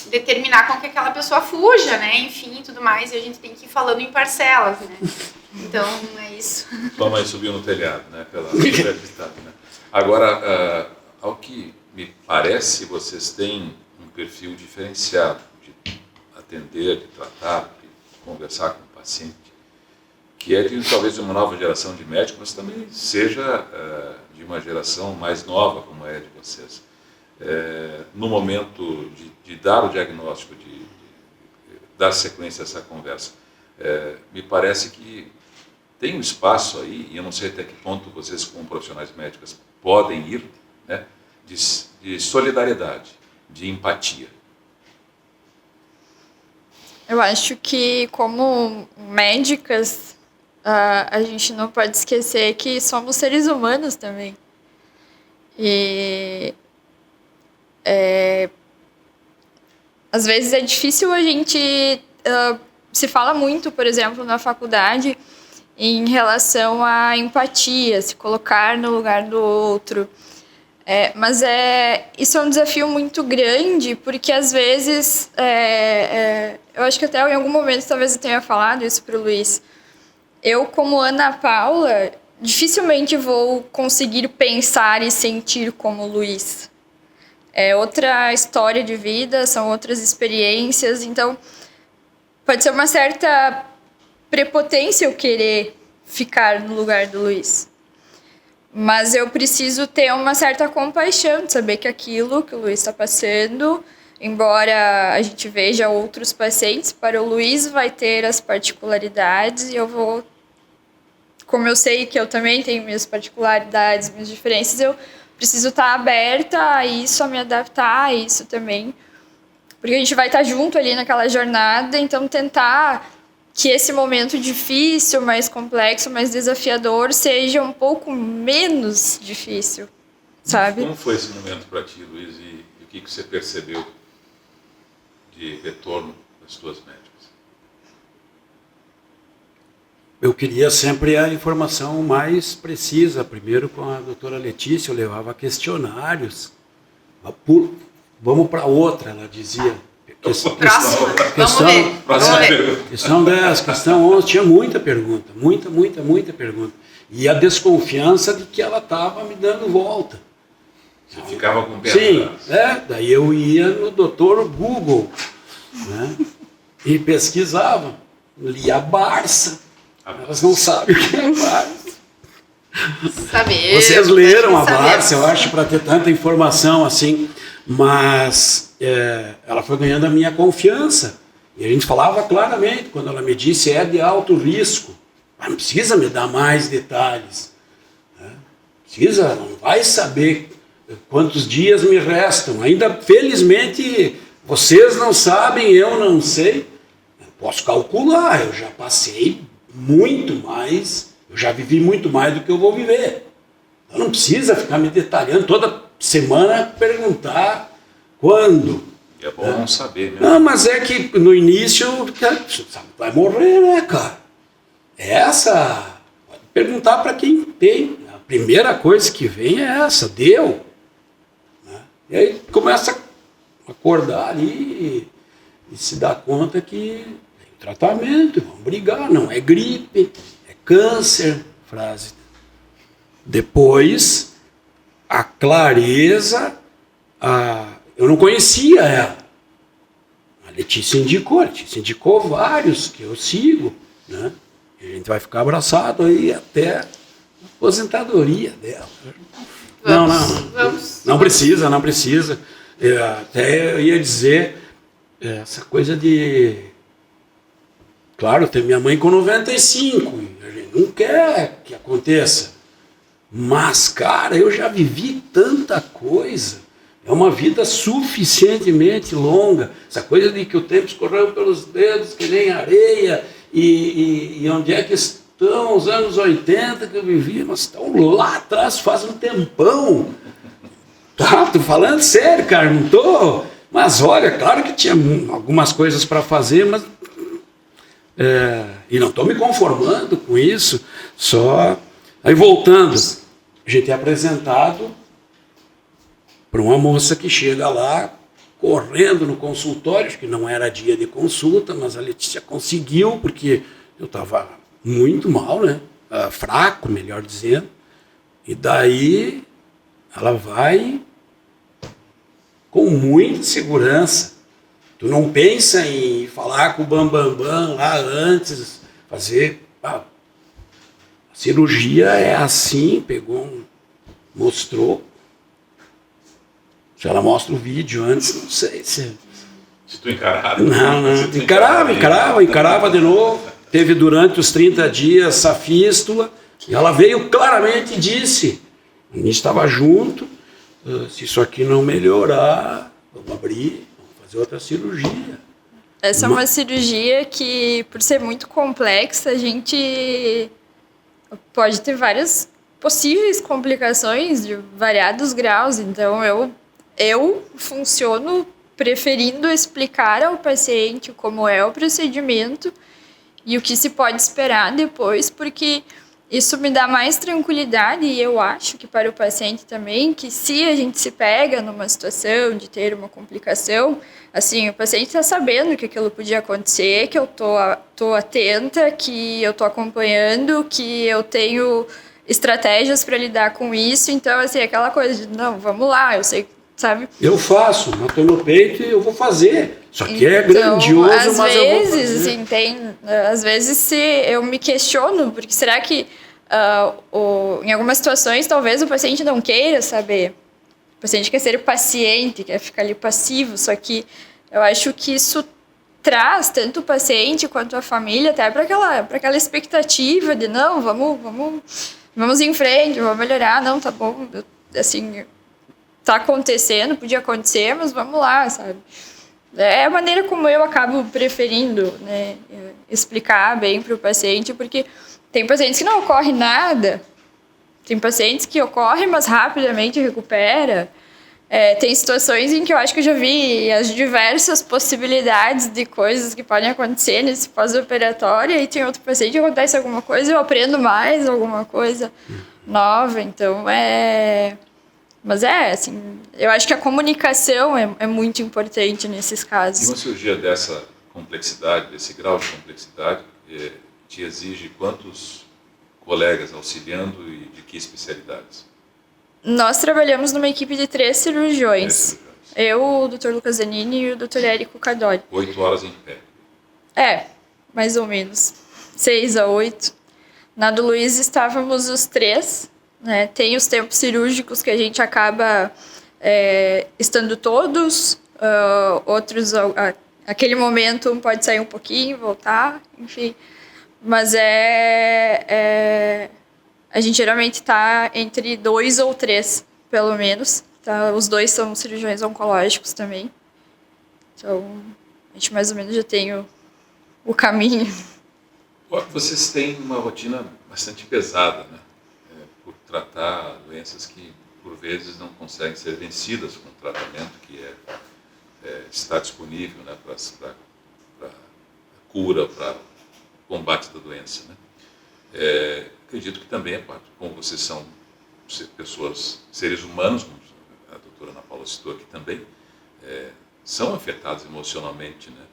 determinar com que aquela pessoa fuja, né? Enfim, e tudo mais, e a gente tem que ir falando em parcelas, né? Então, é isso. Sua mãe subiu no telhado, né? Pela entrevistada, né? Agora, ao que me parece, vocês têm um perfil diferenciado de atender, de tratar, de conversar com o paciente, que é talvez de uma nova geração de médicos, mas também seja de uma geração mais nova, como é de vocês. No momento de dar o diagnóstico, de dar sequência a essa conversa, me parece que tem um espaço aí, e eu não sei até que ponto vocês, como profissionais médicos, podem ir, né, de solidariedade, de empatia. Eu acho que, como médicas, a gente não pode esquecer que somos seres humanos também. E às vezes é difícil a gente... se fala muito, por exemplo, na faculdade, em relação à empatia, se colocar no lugar do outro. Mas isso é um desafio muito grande, porque às vezes, eu acho que até em algum momento talvez eu tenha falado isso para o Luiz, eu, como Ana Paula, dificilmente vou conseguir pensar e sentir como o Luiz. É outra história de vida, são outras experiências, então pode ser uma certa prepotência eu querer ficar no lugar do Luiz. Mas eu preciso ter uma certa compaixão de saber que aquilo que o Luiz está passando, embora a gente veja outros pacientes, para o Luiz vai ter as particularidades e eu vou, como eu sei que eu também tenho minhas particularidades, minhas diferenças, eu preciso estar aberta a isso, a me adaptar a isso também, porque a gente vai estar junto ali naquela jornada, então tentar que esse momento difícil, mais complexo, mais desafiador, seja um pouco menos difícil, sabe? Como foi esse momento para ti, Luiz, e o que você percebeu de retorno das tuas médicas? Eu queria sempre a informação mais precisa. Primeiro, com a doutora Letícia, eu levava questionários vamos para outra, ela dizia. Próxima, vamos ver. Questão 10, questão 11, tinha muita pergunta, muita pergunta. E a desconfiança de que ela estava me dando volta. Você ficava com o pé Sim, atrás. daí eu ia no Dr. Google, né, e pesquisava, lia Barça. Elas não sabem o que é Barça. Vocês leram a Barça, eu acho, para ter tanta informação assim, mas ela foi ganhando a minha confiança. E a gente falava claramente, quando ela me disse, é de alto risco. Mas não precisa me dar mais detalhes. Né? Precisa, não vai saber quantos dias me restam. Ainda, felizmente, vocês não sabem, eu não sei. Eu posso calcular, eu já passei muito mais, eu já vivi muito mais do que eu vou viver. Então não precisa ficar me detalhando toda semana, perguntar quando. É bom não saber, né? Não, mas é que no início vai morrer, né, cara? Pode perguntar para quem tem. A primeira coisa que vem é essa, deu. Né? E aí começa a acordar ali e se dá conta que tem tratamento, vão brigar, não é gripe, é câncer, frase. Depois, a clareza, eu não conhecia ela. A Letícia indicou vários que eu sigo, né? E a gente vai ficar abraçado aí até a aposentadoria dela. Não precisa. Até eu ia dizer, essa coisa de... Claro, tem minha mãe com 95, a gente não quer que aconteça. Mas, cara, eu já vivi tanta coisa. É uma vida suficientemente longa. Essa coisa de que o tempo escorreu pelos dedos, que nem areia, e onde é que estão os anos 80 que eu vivi? Nós estamos lá atrás, faz um tempão. Tô falando sério, cara, não tô... Mas olha, claro que tinha algumas coisas para fazer, mas... e não estou me conformando com isso, só... Aí voltando, a gente é apresentado para uma moça que chega lá, correndo no consultório, que não era dia de consulta, mas a Letícia conseguiu, porque eu estava muito mal, né? Fraco, melhor dizendo. E daí ela vai com muita segurança. Tu não pensa em falar com o Bambambam lá antes, fazer... A cirurgia é assim, mostrou. Se ela mostra o vídeo antes, não sei se... Se tu encarava... Não. Encarava de novo. Teve durante os 30 dias essa fístula. E ela veio claramente e disse, a gente estava junto, se isso aqui não melhorar, vamos abrir, vamos fazer outra cirurgia. Essa é uma cirurgia que, por ser muito complexa, a gente pode ter várias possíveis complicações de variados graus. Então, eu funciono preferindo explicar ao paciente como é o procedimento e o que se pode esperar depois, porque isso me dá mais tranquilidade, e eu acho que para o paciente também, que se a gente se pega numa situação de ter uma complicação, assim, o paciente está sabendo que aquilo podia acontecer, que eu tô atenta, que eu estou acompanhando, que eu tenho estratégias para lidar com isso. Então, assim, aquela coisa de, não, vamos lá, eu sei, sabe? Eu faço, matou no peito e eu vou fazer. Só que é grandioso, às mas vezes, eu vou fazer. Assim, às vezes se eu me questiono, porque será que em algumas situações talvez o paciente não queira saber. O paciente quer ser paciente, quer ficar ali passivo, só que eu acho que isso traz tanto o paciente quanto a família até para aquela expectativa de não, vamos em frente, vamos melhorar, não, tá bom, assim, tá acontecendo, podia acontecer, mas vamos lá, sabe? É a maneira como eu acabo preferindo, né, explicar bem para o paciente, porque tem pacientes que não ocorre nada, tem pacientes que ocorrem, mas rapidamente recupera. Tem situações em que eu acho que eu já vi as diversas possibilidades de coisas que podem acontecer nesse pós-operatório, e tem outro paciente que acontece alguma coisa, eu aprendo mais alguma coisa nova. Então, Mas assim, eu acho que a comunicação é muito importante nesses casos. E uma cirurgia dessa complexidade, desse grau de complexidade, te exige quantos colegas auxiliando e de que especialidades? Nós trabalhamos numa equipe de 3 cirurgiões. Eu, o Dr. Lucas Zanini e o Dr. Érico Cadori. 8 horas em pé. Mais ou menos. 6 a 8. Na do Luiz estávamos os 3. Né? Tem os tempos cirúrgicos que a gente acaba estando todos. Outros, aquele momento, um pode sair um pouquinho, voltar, enfim. Mas a gente geralmente está entre 2 ou 3, pelo menos. Tá? Os 2 são cirurgiões oncológicos também. Então, a gente mais ou menos já tem o caminho. Vocês têm uma rotina bastante pesada, né? Por tratar doenças que, por vezes, não conseguem ser vencidas com o tratamento que está disponível, né, para a cura, para o combate da doença, né? Acredito que também, como vocês são pessoas, seres humanos, como a doutora Ana Paula citou aqui também, são afetados emocionalmente, né?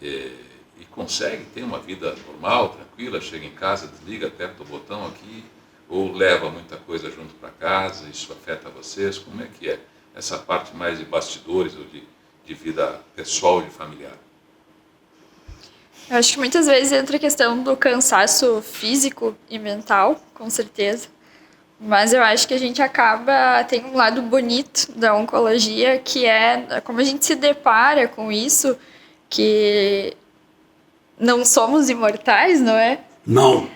E conseguem ter uma vida normal, tranquila, chega em casa, desliga, aperta o botão aqui, ou leva muita coisa junto para casa, isso afeta vocês? Como é que é essa parte mais de bastidores ou de vida pessoal e familiar? Eu acho que muitas vezes entra a questão do cansaço físico e mental, com certeza. Mas eu acho que a gente tem um lado bonito da oncologia, que é como a gente se depara com isso, que não somos imortais, não é? Não.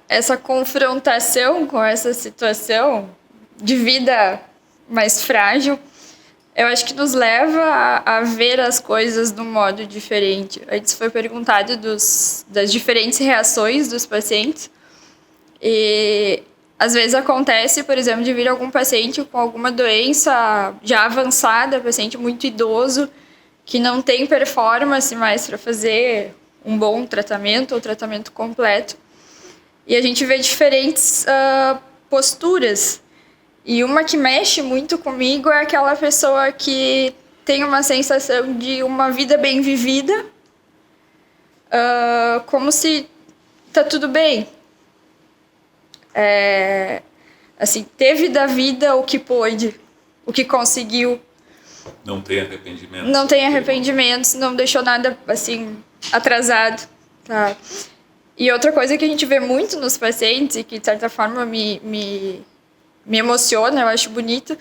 Essa confrontação com essa situação de vida mais frágil, eu acho que nos leva a ver as coisas de um modo diferente. Antes foi perguntado das diferentes reações dos pacientes. E às vezes acontece, por exemplo, de vir algum paciente com alguma doença já avançada, paciente muito idoso, que não tem performance mais para fazer um bom tratamento ou tratamento completo. E a gente vê diferentes posturas. E uma que mexe muito comigo é aquela pessoa que tem uma sensação de uma vida bem vivida, como se tá tudo bem. Assim, teve da vida o que pôde, o que conseguiu. Não tem arrependimentos. Não tem arrependimentos, não deixou nada assim atrasado. Tá? E outra coisa que a gente vê muito nos pacientes e que de certa forma me emociona, eu acho bonito,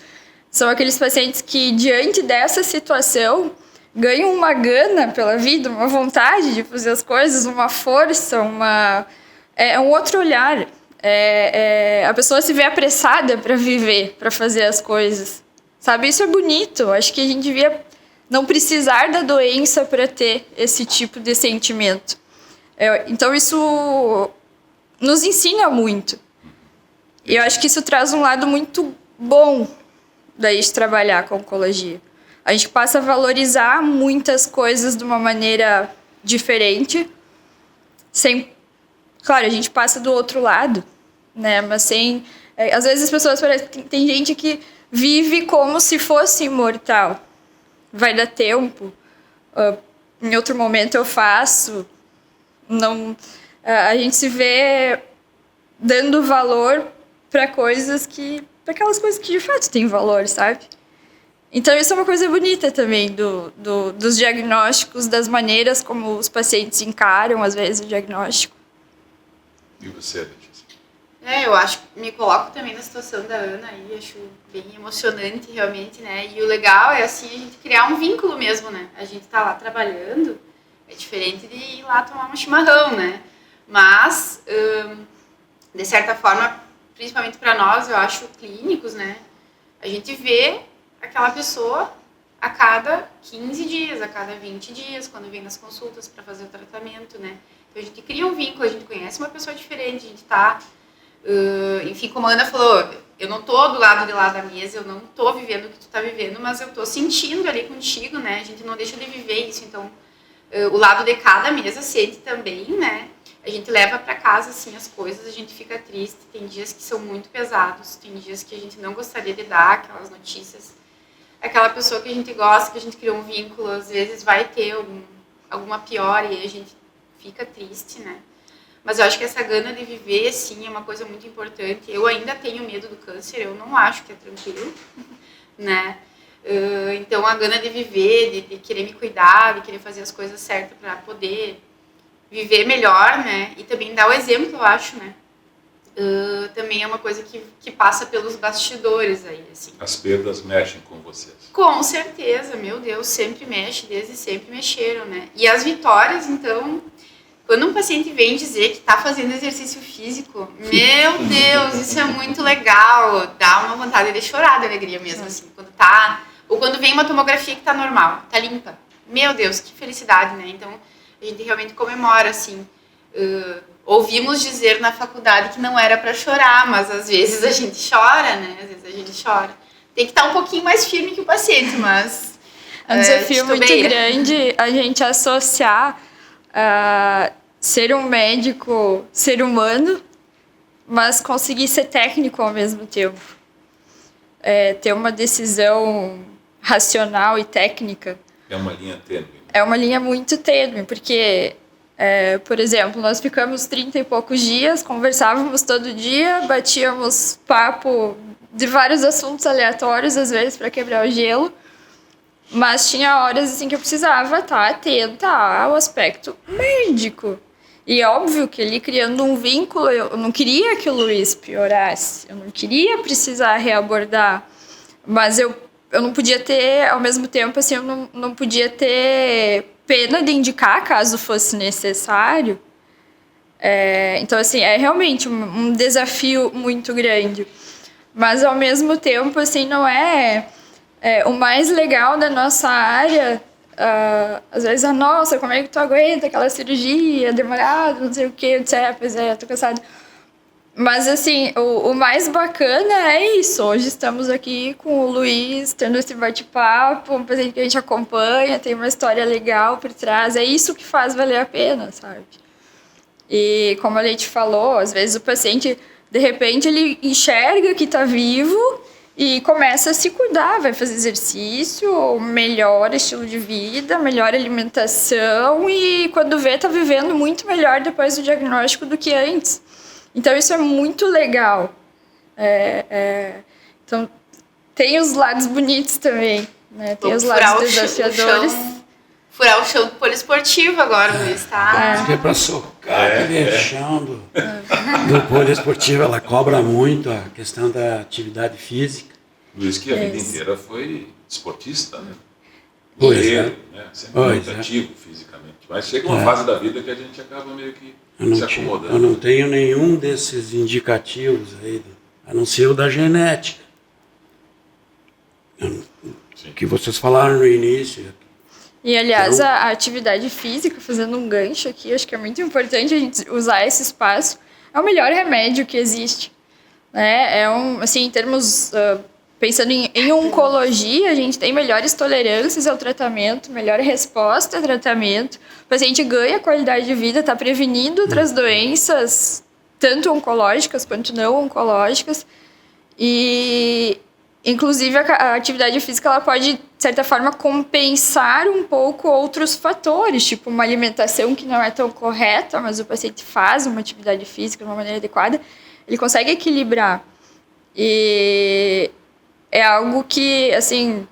são aqueles pacientes que, diante dessa situação, ganham uma gana pela vida, uma vontade de fazer as coisas, uma força, um outro olhar. A pessoa se vê apressada para viver, para fazer as coisas. Sabe, isso é bonito. Acho que a gente devia não precisar da doença para ter esse tipo de sentimento. Então, isso nos ensina muito. E eu acho que isso traz um lado muito bom daí de trabalhar com oncologia. A gente passa a valorizar muitas coisas de uma maneira diferente. Claro, a gente passa do outro lado, né? Mas sem... às vezes as pessoas parecem... Tem gente que vive como se fosse imortal. Vai dar tempo. Em outro momento eu faço. Não, a gente se vê dando valor para aquelas coisas que de fato têm valor, sabe? Então isso é uma coisa bonita também dos diagnósticos, das maneiras como os pacientes encaram às vezes o diagnóstico. E você, Letícia? Eu acho, me coloco também na situação da Ana aí, acho bem emocionante realmente, né? E o legal é assim, a gente criar um vínculo mesmo, né? A gente tá lá trabalhando, é diferente de ir lá tomar um chimarrão, né? Mas, de certa forma, principalmente para nós, eu acho, clínicos, né? A gente vê aquela pessoa a cada 15 dias, a cada 20 dias, quando vem nas consultas para fazer o tratamento, né? Então a gente cria um vínculo, a gente conhece uma pessoa diferente, a gente tá... enfim, como a Ana falou, eu não tô do lado de lá da mesa, eu não tô vivendo o que tu tá vivendo, mas eu tô sentindo ali contigo, né? A gente não deixa de viver isso, então O lado de cada mesa sente também, né? A gente leva para casa, assim, as coisas, a gente fica triste. Tem dias que são muito pesados, tem dias que a gente não gostaria de dar aquelas notícias. Aquela pessoa que a gente gosta, que a gente criou um vínculo, às vezes vai ter alguma pior e a gente fica triste, né? Mas eu acho que essa gana de viver, sim, é uma coisa muito importante. Eu ainda tenho medo do câncer, eu não acho que é tranquilo, né? Então, a gana de viver, de querer me cuidar, de querer fazer as coisas certas para poder viver melhor, né? E também dar o exemplo, eu acho, né? Também é uma coisa que passa pelos bastidores aí, assim. As perdas mexem com vocês. Com certeza, meu Deus, sempre mexe, desde sempre mexeram, né? E as vitórias, então, quando um paciente vem dizer que está fazendo exercício físico, meu Deus, isso é muito legal, dá uma vontade de chorar de alegria mesmo, assim, quando tá... Ou quando vem uma tomografia que tá normal, tá limpa. Meu Deus, que felicidade, né? Então, a gente realmente comemora, assim. Ouvimos dizer na faculdade que não era para chorar, mas às vezes a gente chora, né? Às vezes a gente chora. Tem que estar um pouquinho mais firme que o paciente, mas... É um desafio muito grande a gente associar ser um médico, ser humano, mas conseguir ser técnico ao mesmo tempo. Ter uma decisão racional e técnica. É uma linha tênue. É uma linha muito tênue, porque, por exemplo, nós ficamos 30 e poucos dias, conversávamos todo dia, batíamos papo de vários assuntos aleatórios, às vezes, para quebrar o gelo, mas tinha horas assim, que eu precisava estar atenta ao aspecto médico. E óbvio que ele criando um vínculo, eu não queria que o Luiz piorasse, eu não queria precisar reabordar, mas eu não podia ter, ao mesmo tempo, assim, eu não podia ter pena de indicar caso fosse necessário. Então, assim, é realmente um desafio muito grande. Mas, ao mesmo tempo, assim, não é o mais legal da nossa área. Às vezes, nossa, como é que tu aguenta aquela cirurgia demorada, não sei o que, pois tô cansada. Mas, assim, o mais bacana é isso. Hoje estamos aqui com o Luiz, tendo esse bate-papo, um paciente que a gente acompanha, tem uma história legal por trás. É isso que faz valer a pena, sabe? E, como a Leite falou, às vezes o paciente, de repente, ele enxerga que está vivo e começa a se cuidar, vai fazer exercício, melhor estilo de vida, melhor alimentação e, quando vê, está vivendo muito melhor depois do diagnóstico do que antes. Então, isso é muito legal. Então, tem os lados bonitos também, né? Tem os lados desafiadores. Furar o chão do poliesportivo agora, Luiz, tá? Acho que é para socar aquele chão do poliesportivo, ela cobra muito a questão da atividade física. Luiz, que a vida inteira foi esportista, né? Pois Guerreiro, né? Sempre muito ativo fisicamente. Mas chega uma fase da vida que a gente acaba meio que se acomodando. Eu não tenho nenhum desses indicativos aí, a não ser o da genética. Que vocês falaram no início. E, aliás, a atividade física, fazendo um gancho aqui, acho que é muito importante a gente usar esse espaço, é o melhor remédio que existe. Né? Assim, em termos, pensando em oncologia, a gente tem melhores tolerâncias ao tratamento, melhor resposta ao tratamento, o paciente ganha qualidade de vida, está prevenindo outras doenças, tanto oncológicas quanto não oncológicas, e... Inclusive, a atividade física ela pode, de certa forma, compensar um pouco outros fatores, tipo uma alimentação que não é tão correta, mas o paciente faz uma atividade física de uma maneira adequada, ele consegue equilibrar. E é algo que, assim,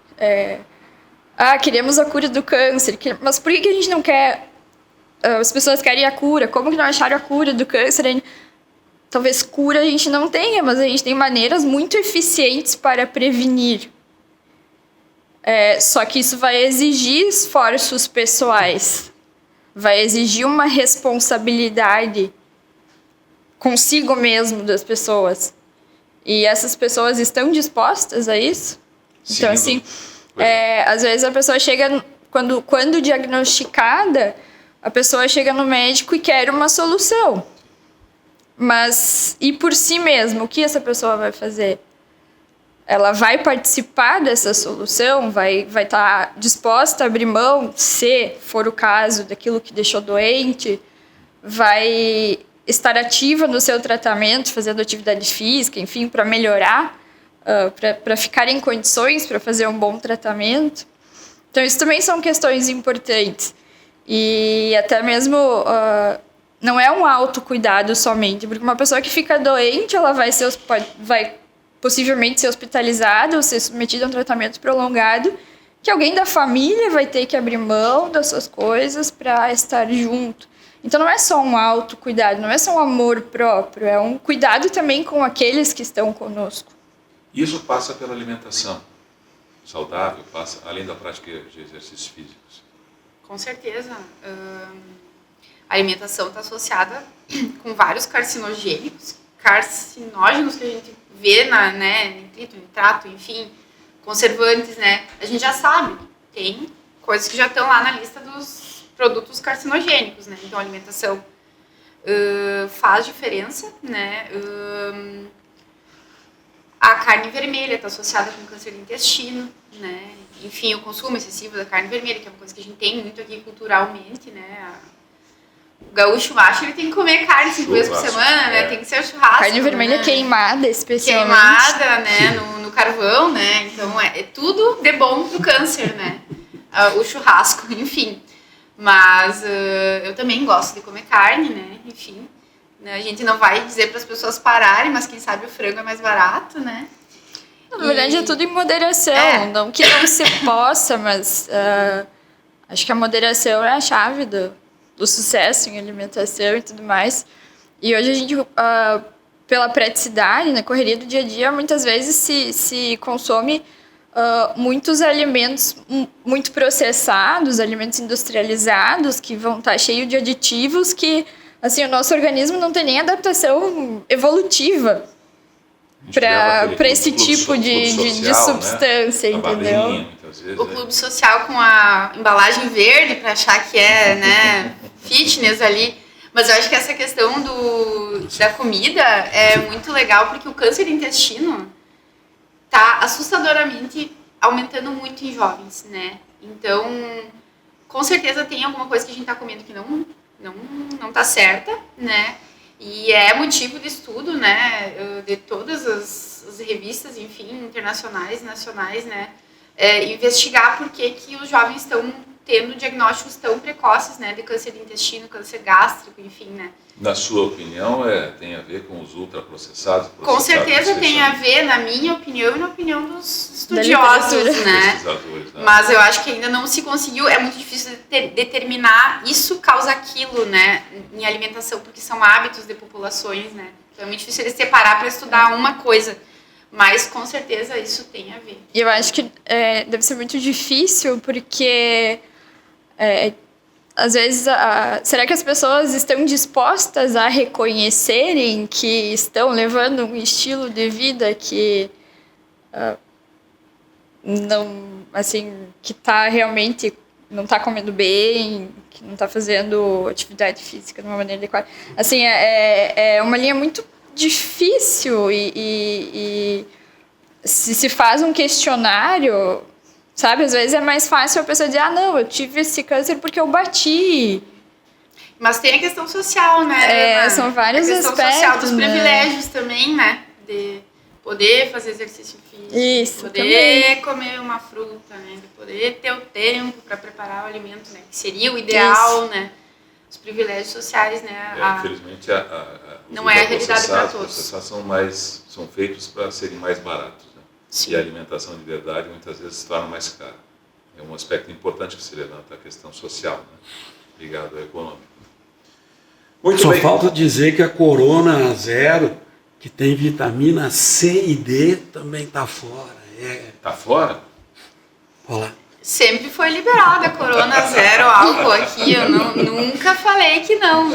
queremos a cura do câncer, mas por que a gente não quer... As pessoas querem a cura, como que não acharam a cura do câncer? Talvez cura a gente não tenha, mas a gente tem maneiras muito eficientes para prevenir. Só que isso vai exigir esforços pessoais. Vai exigir uma responsabilidade consigo mesmo das pessoas. E essas pessoas estão dispostas a isso? Sim, então, assim, às vezes a pessoa chega... Quando diagnosticada, a pessoa chega no médico e quer uma solução. Mas, e por si mesmo, o que essa pessoa vai fazer? ela vai participar dessa solução, vai estar disposta a abrir mão, se for o caso, daquilo que deixou doente, vai estar ativa no seu tratamento, fazendo atividade física, enfim, para melhorar, para ficar em condições para fazer um bom tratamento. Então, isso também são questões importantes. E até mesmo não é um autocuidado somente, porque uma pessoa que fica doente, ela vai possivelmente ser hospitalizada ou ser submetida a um tratamento prolongado, que alguém da família vai ter que abrir mão das suas coisas para estar junto. Então não é só um autocuidado, não é só um amor próprio, é um cuidado também com aqueles que estão conosco. Isso passa pela alimentação saudável, passa além da prática de exercícios físicos. Com certeza. A alimentação está associada com vários carcinógenos que a gente vê nitrito, nitrato, enfim, conservantes, né? A gente já sabe, tem coisas que já estão lá na lista dos produtos carcinogênicos, né? Então a alimentação faz diferença, né? A carne vermelha está associada com câncer do intestino, né? Enfim, o consumo excessivo da carne vermelha, que é uma coisa que a gente tem muito aqui culturalmente, né? O gaúcho macho, ele tem que comer carne 5 vezes por semana, né? Tem que ser o churrasco. Carne vermelha, né? Queimada, especialmente. Queimada, né? No carvão, né? Então, é tudo de bom pro câncer, né? O churrasco, enfim. Mas eu também gosto de comer carne, né? Enfim. A gente não vai dizer para as pessoas pararem, mas quem sabe o frango é mais barato, né? Na verdade, é tudo em moderação. Não que não se possa, mas acho que a moderação é a chave do sucesso em alimentação e tudo mais. E hoje a gente, pela praticidade, na correria do dia a dia, muitas vezes se consome muitos alimentos muito processados, alimentos industrializados, que vão estar cheios de aditivos que, assim, o nosso organismo não tem nem adaptação evolutiva para esse tipo de substância, né? Entendeu? Vezes, o clube social com a embalagem verde para achar que é, né, fitness ali. Mas eu acho que essa questão da comida é muito legal, porque o câncer do intestino está assustadoramente aumentando muito em jovens, né? Então, com certeza tem alguma coisa que a gente está comendo que não está certa, né? E é motivo de estudo, né, de todas as revistas, enfim, internacionais, nacionais, né, investigar por que os jovens estão tendo diagnósticos tão precoces, né, de câncer de intestino, câncer gástrico, enfim, né. Na sua opinião, tem a ver com os ultraprocessados? Com certeza tem a ver, na minha opinião e na opinião dos estudiosos, né. Mas eu acho que ainda não se conseguiu, é muito difícil determinar isso causa aquilo, né, em alimentação, porque são hábitos de populações, né. Então é muito difícil eles separar para estudar uma coisa. Mas, com certeza, isso tem a ver. E eu acho que deve ser muito difícil, porque, às vezes, será que as pessoas estão dispostas a reconhecerem que estão levando um estilo de vida que não, assim, que está realmente, não está comendo bem, que não está fazendo atividade física de uma maneira adequada? Assim, é uma linha muito difícil e se faz um questionário, sabe? Às vezes é mais fácil a pessoa dizer, não, eu tive esse câncer porque eu bati. Mas tem a questão social, né? São vários aspectos. A questão social dos privilégios também, né? De poder fazer exercício físico, isso, de poder comer uma fruta, né? De poder ter o tempo para preparar o alimento, né? Que seria o ideal, né? Os privilégios sociais, né? Infelizmente, não é a realidade para todos. Os processados são feitos para serem mais baratos, né? E a alimentação de verdade muitas vezes se torna mais cara. É um aspecto importante que se levanta, a questão social, né? Ligado ao econômico. Só falta dizer que a Corona Zero, que tem vitamina C e D, também está fora. Está fora? Olha lá. Sempre foi liberada a Corona Zero álcool aqui, eu nunca falei que não.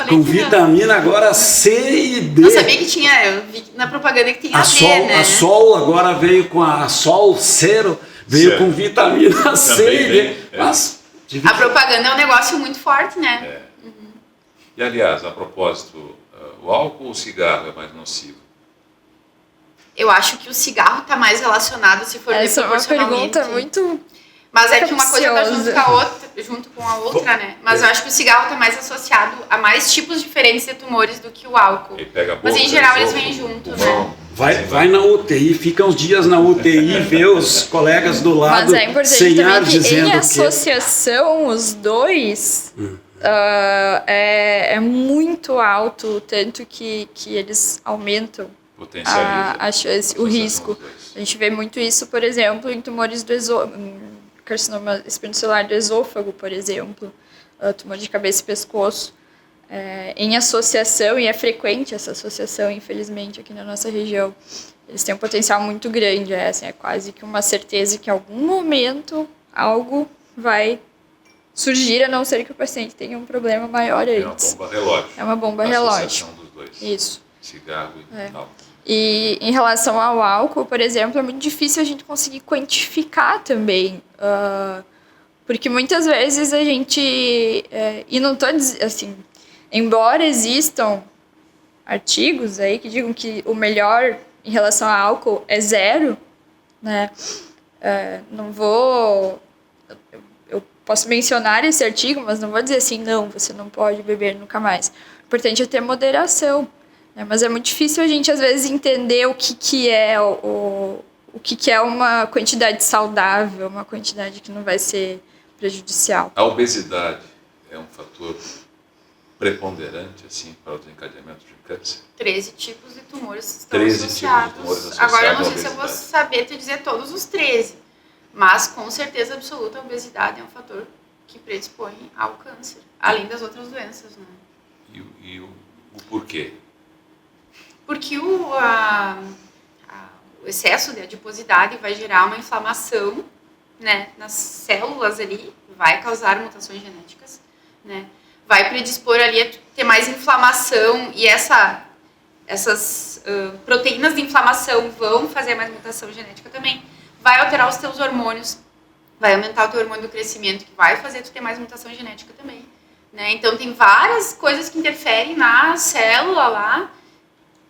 Com vitamina agora C e D. Não sabia que tinha, eu vi na propaganda que tinha D, né? A Sol agora veio com a Sol Zero, veio com vitamina C e D. Mas, a propaganda é um negócio muito forte, né? E aliás, a propósito, o álcool ou o cigarro é mais nocivo? Eu acho que o cigarro está mais relacionado, se for Essa é uma proporcionalmente. pergunta muito... Mas é que uma coisa está junto com a outra, né? Mas eu acho que o cigarro está mais associado a mais tipos diferentes de tumores do que o álcool. Mas em geral eles vêm juntos, né? Vai na UTI, fica uns dias na UTI, vê os colegas do lado. Mas é importante sem ar, também que dizendo em associação os dois é muito alto, tanto que eles aumentam a chance, o risco. A gente vê muito isso, por exemplo, em tumores do carcinoma espinocelular do esôfago, por exemplo, tumor de cabeça e pescoço, em associação, e é frequente essa associação, infelizmente, aqui na nossa região. Eles têm um potencial muito grande, assim, é quase que uma certeza que em algum momento algo vai surgir, a não ser que o paciente tenha um problema maior antes. É uma bomba relógio. É uma bomba relógio. Associação dos dois. Isso. Cigarro e álcool. E em relação ao álcool, por exemplo, é muito difícil a gente conseguir quantificar também. Porque muitas vezes a gente... e não estou dizendo assim... Embora existam artigos aí que digam que o melhor em relação ao álcool é 0, né? Não vou... Eu posso mencionar esse artigo, mas não vou dizer assim, não, você não pode beber nunca mais. O importante é ter moderação. Mas é muito difícil a gente, às vezes, entender o que é o que é uma quantidade saudável, uma quantidade que não vai ser prejudicial. A obesidade é um fator preponderante assim, para o desencadeamento de câncer? 13 tipos de tumores estão 13 associados. tipos de tumores associados. Agora, eu não sei se eu vou saber te dizer todos os 13, mas com certeza absoluta a obesidade é um fator que predispõe ao câncer, além das outras doenças. Né? E o porquê? Porque o excesso de adiposidade vai gerar uma inflamação, né, nas células ali, vai causar mutações genéticas, né, vai predispor ali a ter mais inflamação e essas proteínas de inflamação vão fazer mais mutação genética também, vai alterar os teus hormônios, vai aumentar o teu hormônio do crescimento, que vai fazer tu ter mais mutação genética também, né, então tem várias coisas que interferem na célula lá.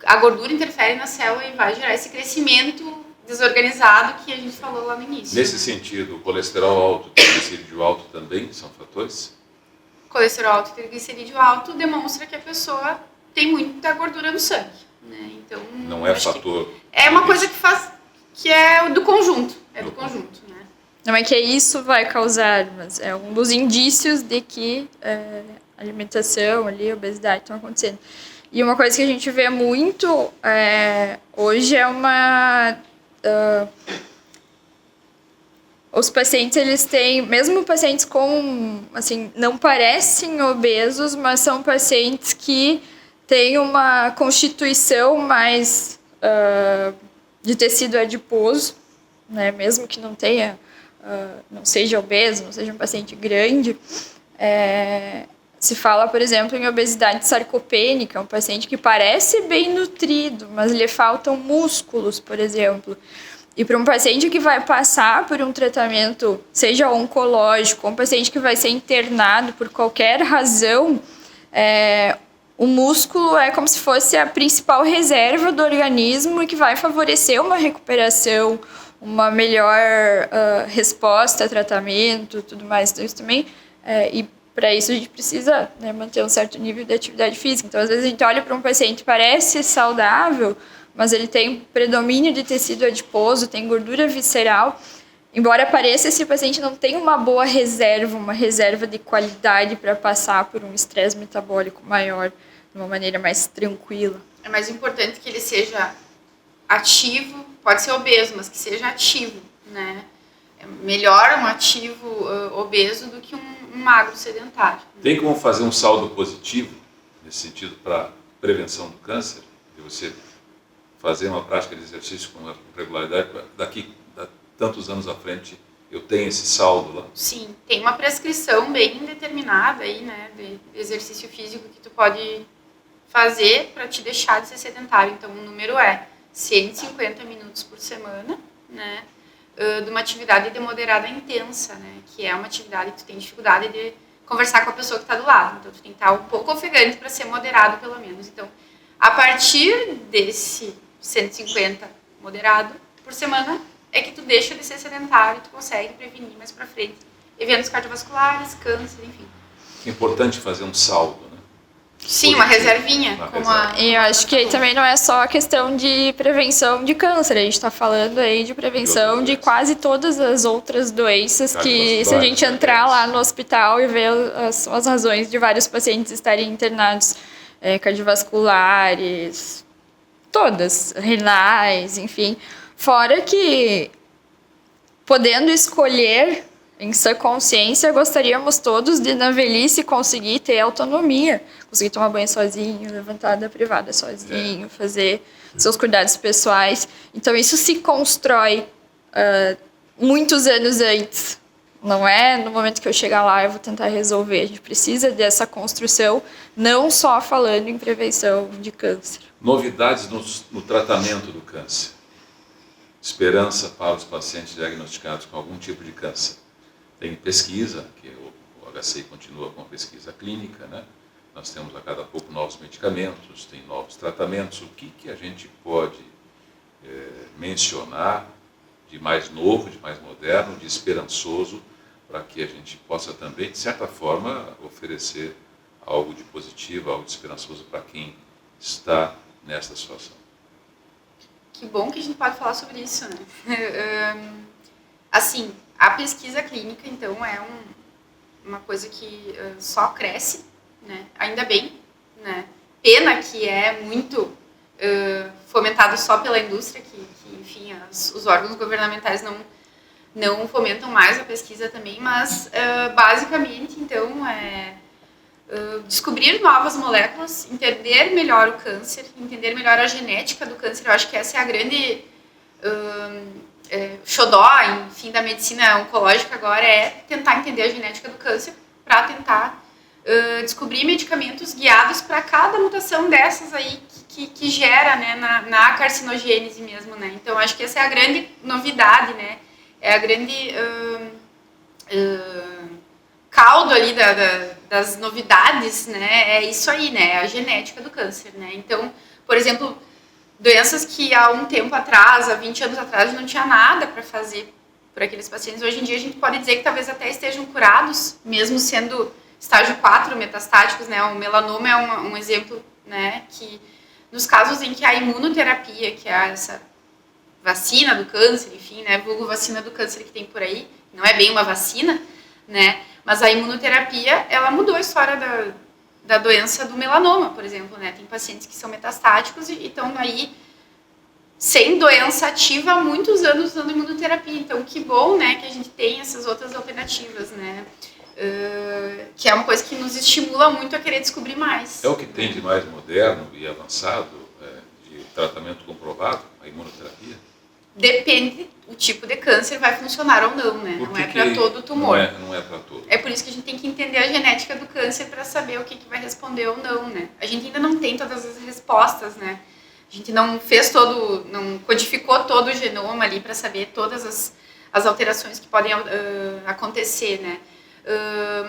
A gordura interfere na célula e vai gerar esse crescimento desorganizado que a gente falou lá no início. Nesse sentido, o colesterol alto, o triglicerídeo alto também são fatores? Colesterol alto e triglicerídeo alto demonstra que a pessoa tem muita gordura no sangue. Né? Então, não é fator... É uma coisa que é do conjunto. É do conjunto, né? Não é que isso vai causar, mas é um dos indícios de que alimentação, ali, obesidade estão acontecendo. E uma coisa que a gente vê muito hoje é os pacientes, eles têm, mesmo pacientes com, assim, não parecem obesos, mas são pacientes que têm uma constituição mais de tecido adiposo, né? Mesmo que não tenha, não seja obeso, não seja um paciente grande, se fala, por exemplo, em obesidade sarcopênica, um paciente que parece bem nutrido, mas lhe faltam músculos, por exemplo. E para um paciente que vai passar por um tratamento, seja oncológico, um paciente que vai ser internado por qualquer razão, o músculo é como se fosse a principal reserva do organismo e que vai favorecer uma recuperação, uma melhor resposta a tratamento, tudo mais. Então, isso também... Para isso, a gente precisa, né, manter um certo nível de atividade física. Então, às vezes, a gente olha para um paciente que parece saudável, mas ele tem predomínio de tecido adiposo, tem gordura visceral. Embora pareça, esse paciente não tem uma boa reserva, uma reserva de qualidade para passar por um estresse metabólico maior, de uma maneira mais tranquila. É mais importante que ele seja ativo, pode ser obeso, mas que seja ativo, né? É melhor um ativo obeso do que um magro sedentário. Tem como fazer um saldo positivo, nesse sentido, para prevenção do câncer? De você fazer uma prática de exercício com regularidade, daqui a tantos anos à frente, eu tenho esse saldo lá? Sim, tem uma prescrição bem determinada aí, né, de exercício físico que tu pode fazer para te deixar de ser sedentário. Então, o número é 150 minutos por semana, né, de uma atividade de moderada intensa, né, que é uma atividade que tu tem dificuldade de conversar com a pessoa que está do lado. Então, tu tem que estar um pouco ofegante para ser moderado, pelo menos. Então, a partir desse 150 moderado por semana, é que tu deixa de ser sedentário e tu consegue prevenir mais pra frente eventos cardiovasculares, câncer, enfim. É importante fazer um saldo, né? Sim, uma reservinha. E eu acho que aí também não é só a questão de prevenção de câncer, a gente está falando aí de prevenção de quase todas as outras doenças que, se a gente entrar lá no hospital e ver as razões de vários pacientes estarem internados, cardiovasculares, todas, renais, enfim. Fora que, podendo escolher em sua consciência, gostaríamos todos de, na velhice, conseguir ter autonomia. Conseguir tomar banho sozinho, levantar da privada sozinho, fazer seus cuidados pessoais. Então, isso se constrói muitos anos antes. Não é no momento que eu chegar lá eu vou tentar resolver. A gente precisa dessa construção, não só falando em prevenção de câncer. Novidades no tratamento do câncer. Esperança para os pacientes diagnosticados com algum tipo de câncer. Tem pesquisa, que o HCI continua com a pesquisa clínica, né? Nós temos a cada pouco novos medicamentos, tem novos tratamentos. O que a gente pode mencionar de mais novo, de mais moderno, de esperançoso, para que a gente possa também, de certa forma, oferecer algo de positivo, algo de esperançoso para quem está nessa situação? Que bom que a gente pode falar sobre isso, né? Assim, a pesquisa clínica, então, é uma coisa que só cresce, né? Ainda bem, né? Pena que é muito fomentado só pela indústria, que enfim, os órgãos governamentais não fomentam mais a pesquisa também, mas basicamente, então, descobrir novas moléculas, entender melhor o câncer, entender melhor a genética do câncer. Eu acho que essa é a grande xodó, enfim, da medicina oncológica agora, é tentar entender a genética do câncer para tentar descobrir medicamentos guiados para cada mutação dessas aí que gera, né, na carcinogênese mesmo, né. Então, acho que essa é a grande novidade, né, é a grande caldo ali das novidades, né, é isso aí, né, a genética do câncer, né. Então, por exemplo, doenças que há um tempo atrás, há 20 anos atrás, não tinha nada para fazer por aqueles pacientes. Hoje em dia a gente pode dizer que talvez até estejam curados, mesmo sendo estágio 4 metastáticos, né, o melanoma é um exemplo, né, que nos casos em que a imunoterapia, que é essa vacina do câncer, enfim, né, vulgo vacina do câncer que tem por aí, não é bem uma vacina, né, mas a imunoterapia, ela mudou a história da doença do melanoma, por exemplo, né, tem pacientes que são metastáticos e estão aí sem doença ativa há muitos anos usando imunoterapia, então que bom, né, que a gente tem essas outras alternativas, né, que é uma coisa que nos estimula muito a querer descobrir mais. É o que tem de mais moderno e avançado, de tratamento comprovado, a imunoterapia? Depende, o tipo de câncer vai funcionar ou não, né? Não é para todo tumor. Não é para todo. É por isso que a gente tem que entender a genética do câncer para saber o que vai responder ou não, né? A gente ainda não tem todas as respostas, né? A gente não codificou todo o genoma ali para saber todas as alterações que podem acontecer, né?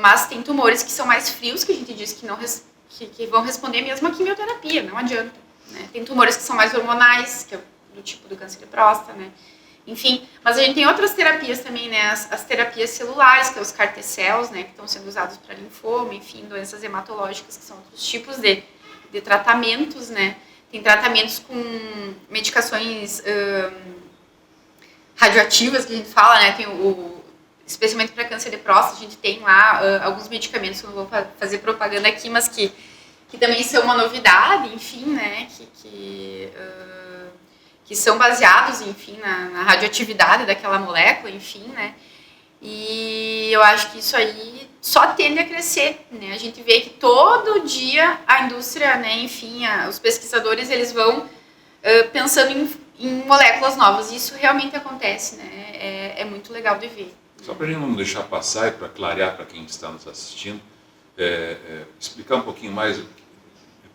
Mas tem tumores que são mais frios, que a gente diz que vão responder mesmo a quimioterapia, não adianta, né? Tem tumores que são mais hormonais, que é do tipo do câncer de próstata, né? Enfim, mas a gente tem outras terapias também, né? As terapias celulares, que é os CAR T-cells, né? Que estão sendo usados para linfoma, enfim, doenças hematológicas, que são outros tipos de tratamentos, né? Tem tratamentos com medicações radioativas, que a gente fala, né? Tem especialmente para câncer de próstata, a gente tem lá alguns medicamentos, que eu não vou fazer propaganda aqui, mas que também são uma novidade, enfim, né? Que são baseados, enfim, na radioatividade daquela molécula, enfim, né? E eu acho que isso aí só tende a crescer, né? A gente vê que todo dia a indústria, né, enfim, os pesquisadores, eles vão pensando em moléculas novas, e isso realmente acontece, né? É muito legal de ver. Só para a gente não deixar passar e para clarear para quem está nos assistindo, explicar um pouquinho mais do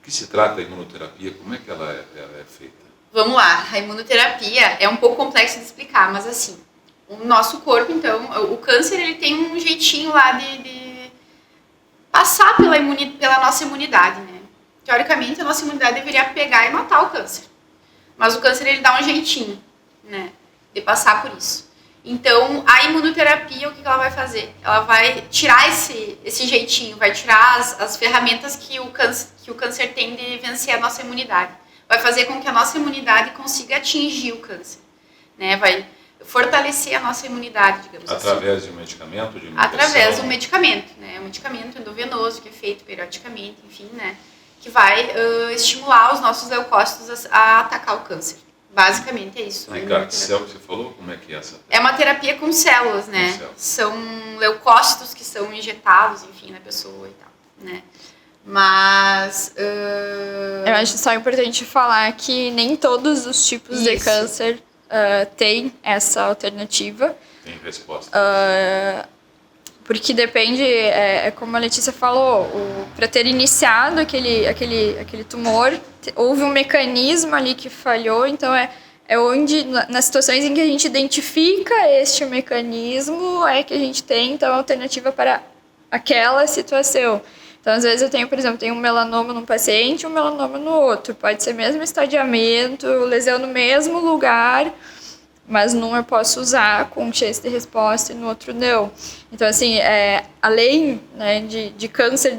que se trata a imunoterapia, como é que ela é feita? Vamos lá, a imunoterapia é um pouco complexo de explicar, mas assim, o nosso corpo, então, o câncer, ele tem um jeitinho lá de passar pela nossa imunidade, né? Teoricamente, a nossa imunidade deveria pegar e matar o câncer, mas o câncer, ele dá um jeitinho. né? De passar por isso. Então, a imunoterapia, o que ela vai fazer? Ela vai tirar esse jeitinho, vai tirar as ferramentas que o câncer tem de vencer a nossa imunidade. Vai fazer com que a nossa imunidade consiga atingir o câncer, né? Vai fortalecer a nossa imunidade, digamos assim. Através de um medicamento? De através do medicamento, né? Um medicamento endovenoso que é feito periodicamente, enfim, né? Que vai estimular os nossos leucócitos a atacar o câncer. Basicamente é isso. Carticel que você falou? Como é que é essa? É uma terapia com células, né? Com células. São leucócitos que são injetados, enfim, na pessoa e tal, né? Mas... Eu acho só importante falar que nem todos os tipos de câncer têm essa alternativa. Tem resposta. Porque depende, como a Letícia falou, para ter iniciado aquele tumor, houve um mecanismo ali que falhou, então é onde, nas situações em que a gente identifica este mecanismo, é que a gente tem, então, a alternativa para aquela situação. Então, às vezes eu tenho, por exemplo, um melanoma num paciente e um melanoma no outro. Pode ser mesmo estadiamento, lesão no mesmo lugar, mas num eu posso usar com chance de resposta e no outro não. Então, assim, além, né, de câncer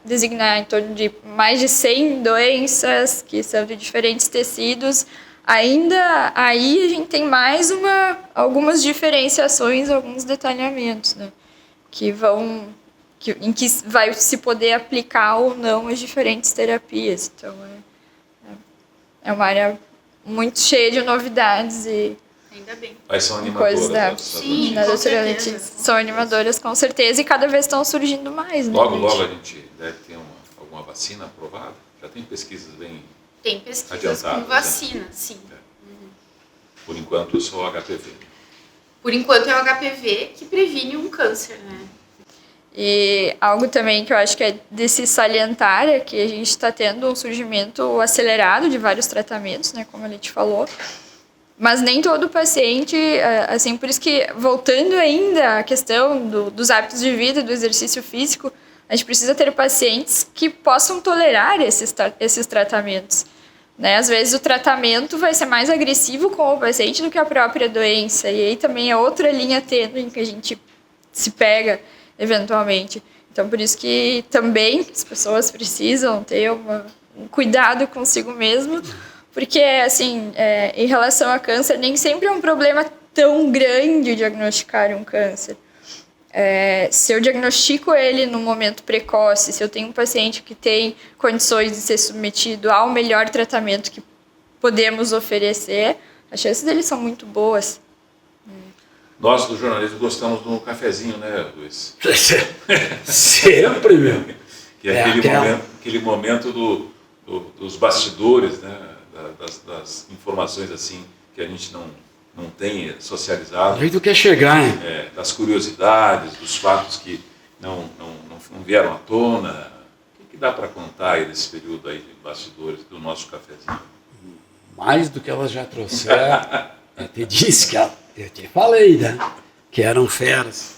designar em torno de mais de 100 doenças que são de diferentes tecidos, ainda aí a gente tem mais algumas diferenciações, alguns detalhamentos, né, em que vai se poder aplicar ou não as diferentes terapias. Então, é uma área muito cheia de novidades e... Ainda bem. Mas são animadoras. Sim, com certeza. São animadoras, com certeza, e cada vez estão surgindo mais. Né, logo a gente deve ter alguma vacina aprovada? Já tem pesquisas bem Tem pesquisas adiantadas, com vacina, né? sim. Por enquanto, só o HPV. Por enquanto é o HPV que previne um câncer, né? E algo também que eu acho que é de se salientar é que a gente está tendo um surgimento acelerado de vários tratamentos, né, como a Leti falou, mas nem todo paciente, assim, por isso que, voltando ainda à questão dos hábitos de vida, do exercício físico, a gente precisa ter pacientes que possam tolerar esses tratamentos. Né? Às vezes o tratamento vai ser mais agressivo com o paciente do que a própria doença, e aí também é outra linha tênue em que a gente se pega eventualmente. Então, por isso que também as pessoas precisam ter um cuidado consigo mesmo, porque, assim, em relação a câncer, nem sempre é um problema tão grande diagnosticar um câncer. Se eu diagnostico ele no momento precoce, se eu tenho um paciente que tem condições de ser submetido ao melhor tratamento que podemos oferecer, as chances dele são muito boas. Nós, do jornalismo, gostamos de um cafezinho, né, Luiz? Sempre, meu. Que é aquele momento dos bastidores, né, das informações assim que a gente não tem socializado. O jeito que é chegar, hein? Das curiosidades, dos fatos que não vieram à tona. O que dá para contar aí desse período aí de bastidores do nosso cafezinho? Mais do que elas já trouxeram. Eu te disse que eu te falei, né? Que eram feras.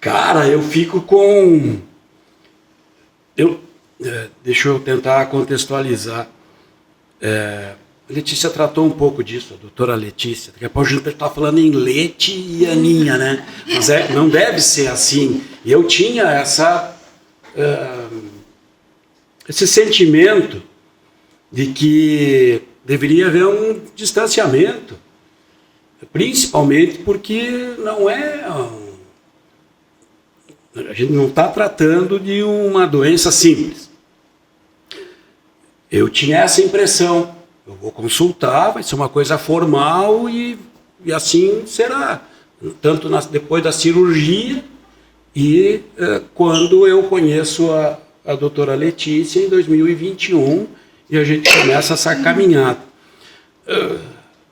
Cara, eu fico com... deixa eu tentar contextualizar. A Letícia tratou um pouco disso, a doutora Letícia. Daqui a pouco a gente está falando em Leti e Aninha, né? Mas não deve ser assim. E eu tinha esse sentimento de que deveria haver um distanciamento. Principalmente porque a gente não está tratando de uma doença simples. Eu tinha essa impressão. Eu vou consultar, vai ser uma coisa formal e assim será. Tanto depois da cirurgia e quando eu conheço a doutora Letícia em 2021 e a gente começa essa caminhada.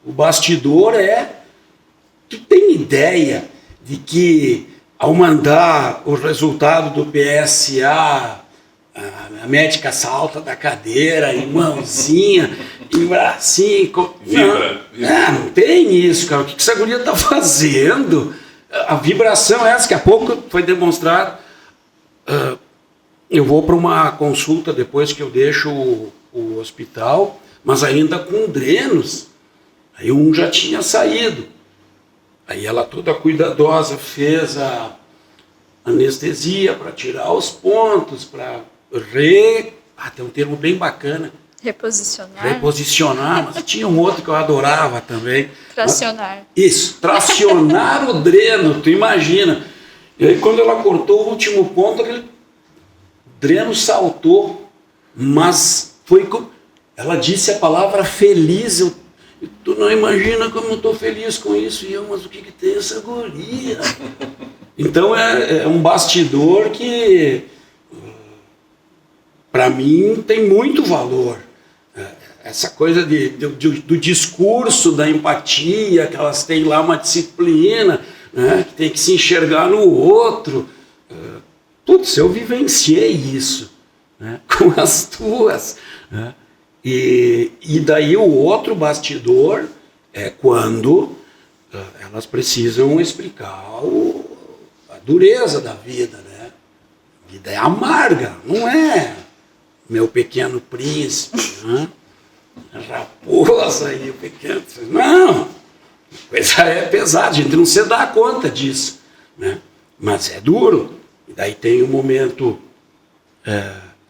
O bastidor Tu tem ideia de que, ao mandar o resultado do PSA, a médica salta da cadeira, e mãozinha, e bracinho... Vibra. Não tem isso, cara. O que essa guria está fazendo? A vibração é essa, que há pouco foi demonstrado. Eu vou para uma consulta depois que eu deixo o hospital, mas ainda com drenos. Aí um já tinha saído. Aí ela toda cuidadosa fez a anestesia para tirar os pontos, para tem um termo bem bacana. Reposicionar, mas tinha um outro que eu adorava também. Tracionar. Tracionar o dreno, tu imagina. E aí quando ela cortou o último ponto, aquele dreno saltou, mas ela disse a palavra feliz. Tu não imagina como eu estou feliz com isso. E eu, mas o que tem essa guria? Então é um bastidor que, para mim, tem muito valor. Essa coisa do discurso, da empatia, que elas têm lá uma disciplina, né, que tem que se enxergar no outro. Putz, eu vivenciei isso, né, com as tuas. Né, e daí o outro bastidor é quando elas precisam explicar a dureza da vida, né? A vida é amarga, não é Meu Pequeno Príncipe, né? A raposa e o pequeno... Não, a coisa é pesada, a gente não se dá conta disso, né? Mas é duro. E daí tem um momento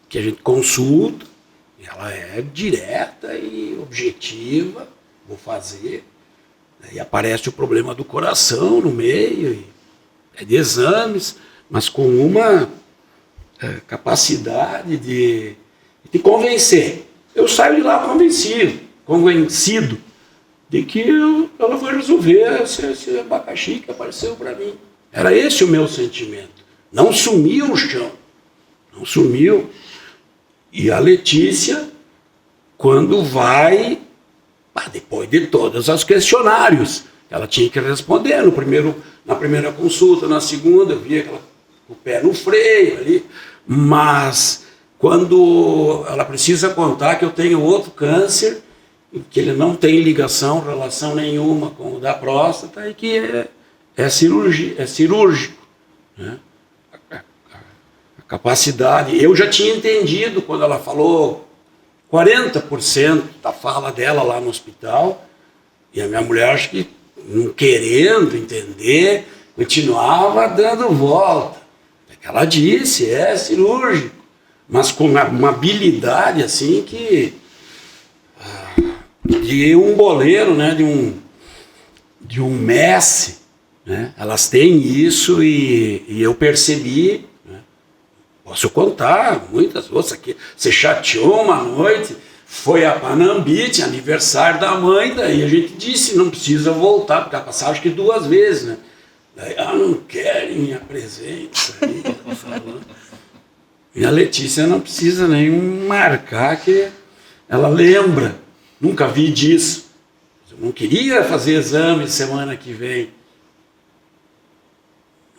que a gente consulta, ela é direta e objetiva, vou fazer, e aparece o problema do coração no meio, é de exames, mas com uma capacidade de convencer. Eu saio de lá convencido de que ela vai resolver esse abacaxi que apareceu para mim. Era esse o meu sentimento. Não sumiu o chão. Não sumiu. E a Letícia, quando vai, depois de todos os questionários, ela tinha que responder na primeira consulta, na segunda, eu via o pé no freio ali, mas quando ela precisa contar que eu tenho outro câncer, que ele não tem relação nenhuma com o da próstata, e que é cirúrgico, né? A capacidade, eu já tinha entendido quando ela falou 40% da fala dela lá no hospital, e a minha mulher, acho que não querendo entender, continuava dando volta. Ela disse, é cirúrgico, mas com uma habilidade assim que de um boleiro, né, de um Messi, né? Elas têm isso e eu percebi, né? Posso contar muitas outras aqui. Você chateou uma noite, foi a Panambite, aniversário da mãe, daí a gente disse, não precisa voltar, porque ela passava acho que 2 vezes, né? Daí, não querem minha presença. Aí, ela falou. E a Letícia não precisa nem marcar, que ela lembra. Nunca vi disso. Eu não queria fazer exame semana que vem.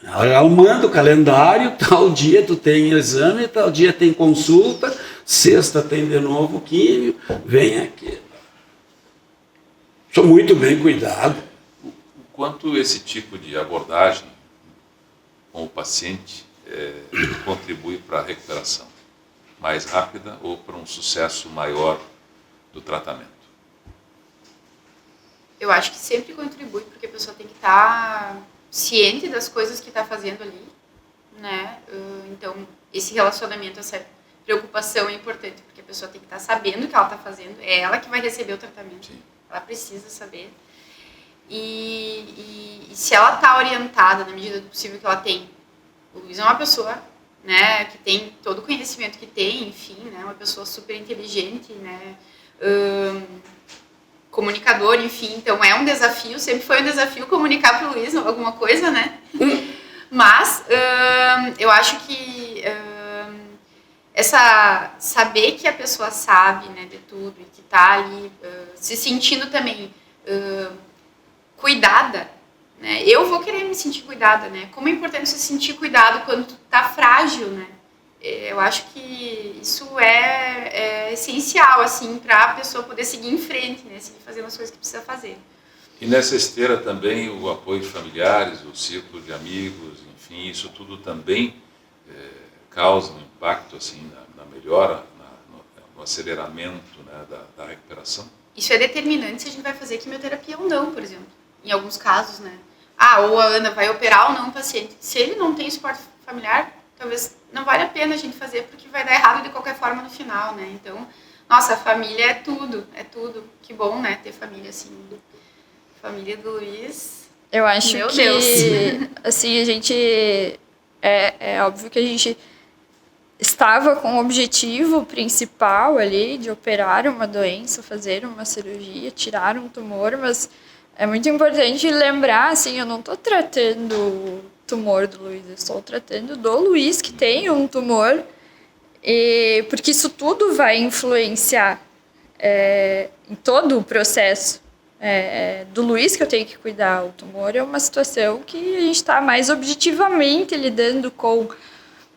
Ela manda o calendário, tal dia tu tem exame, tal dia tem consulta, sexta tem de novo químio, vem aqui. Sou muito bem cuidado. O quanto esse tipo de abordagem com o paciente contribui para a recuperação mais rápida ou para um sucesso maior do tratamento? Eu acho que sempre contribui, porque a pessoa tem que estar ciente das coisas que está fazendo ali, né? Então, esse relacionamento, essa preocupação é importante, porque a pessoa tem que estar sabendo o que ela está fazendo, é ela que vai receber o tratamento. Sim. Ela precisa saber. E se ela está orientada, na medida do possível que ela tem, o Luiz é uma pessoa, né, que tem todo o conhecimento que tem, enfim, né, uma pessoa super inteligente, né, comunicador, enfim, então é um desafio, sempre foi um desafio comunicar para o Luiz alguma coisa, né, mas eu acho que saber que a pessoa sabe, né, de tudo e que está ali se sentindo também cuidada, né? Eu vou querer me sentir cuidada, né? Como é importante se sentir cuidado quando tu tá frágil, né? Eu acho que isso é essencial, assim, para a pessoa poder seguir em frente, né? Seguir fazendo as coisas que precisa fazer. E nessa esteira também o apoio de familiares, o círculo de amigos, enfim, isso tudo também causa um impacto, assim, na melhora, no aceleramento, né, da recuperação? isso é determinante se a gente vai fazer quimioterapia ou não, por exemplo. Em alguns casos, né? Ou a Ana vai operar ou não o paciente. Se ele não tem suporte familiar, talvez não vale a pena a gente fazer, porque vai dar errado de qualquer forma no final, né? Então, nossa, a família é tudo. Que bom, né, ter família assim. Família do Luiz. Eu acho Meu que, Deus. assim, a gente... É óbvio que a gente estava com o objetivo principal ali de operar uma doença, fazer uma cirurgia, tirar um tumor, mas é muito importante lembrar, assim, eu não estou tratando o tumor do Luiz, eu estou tratando do Luiz que tem um tumor, porque isso tudo vai influenciar em todo o processo do Luiz que eu tenho que cuidar. O tumor é uma situação que a gente está mais objetivamente lidando com,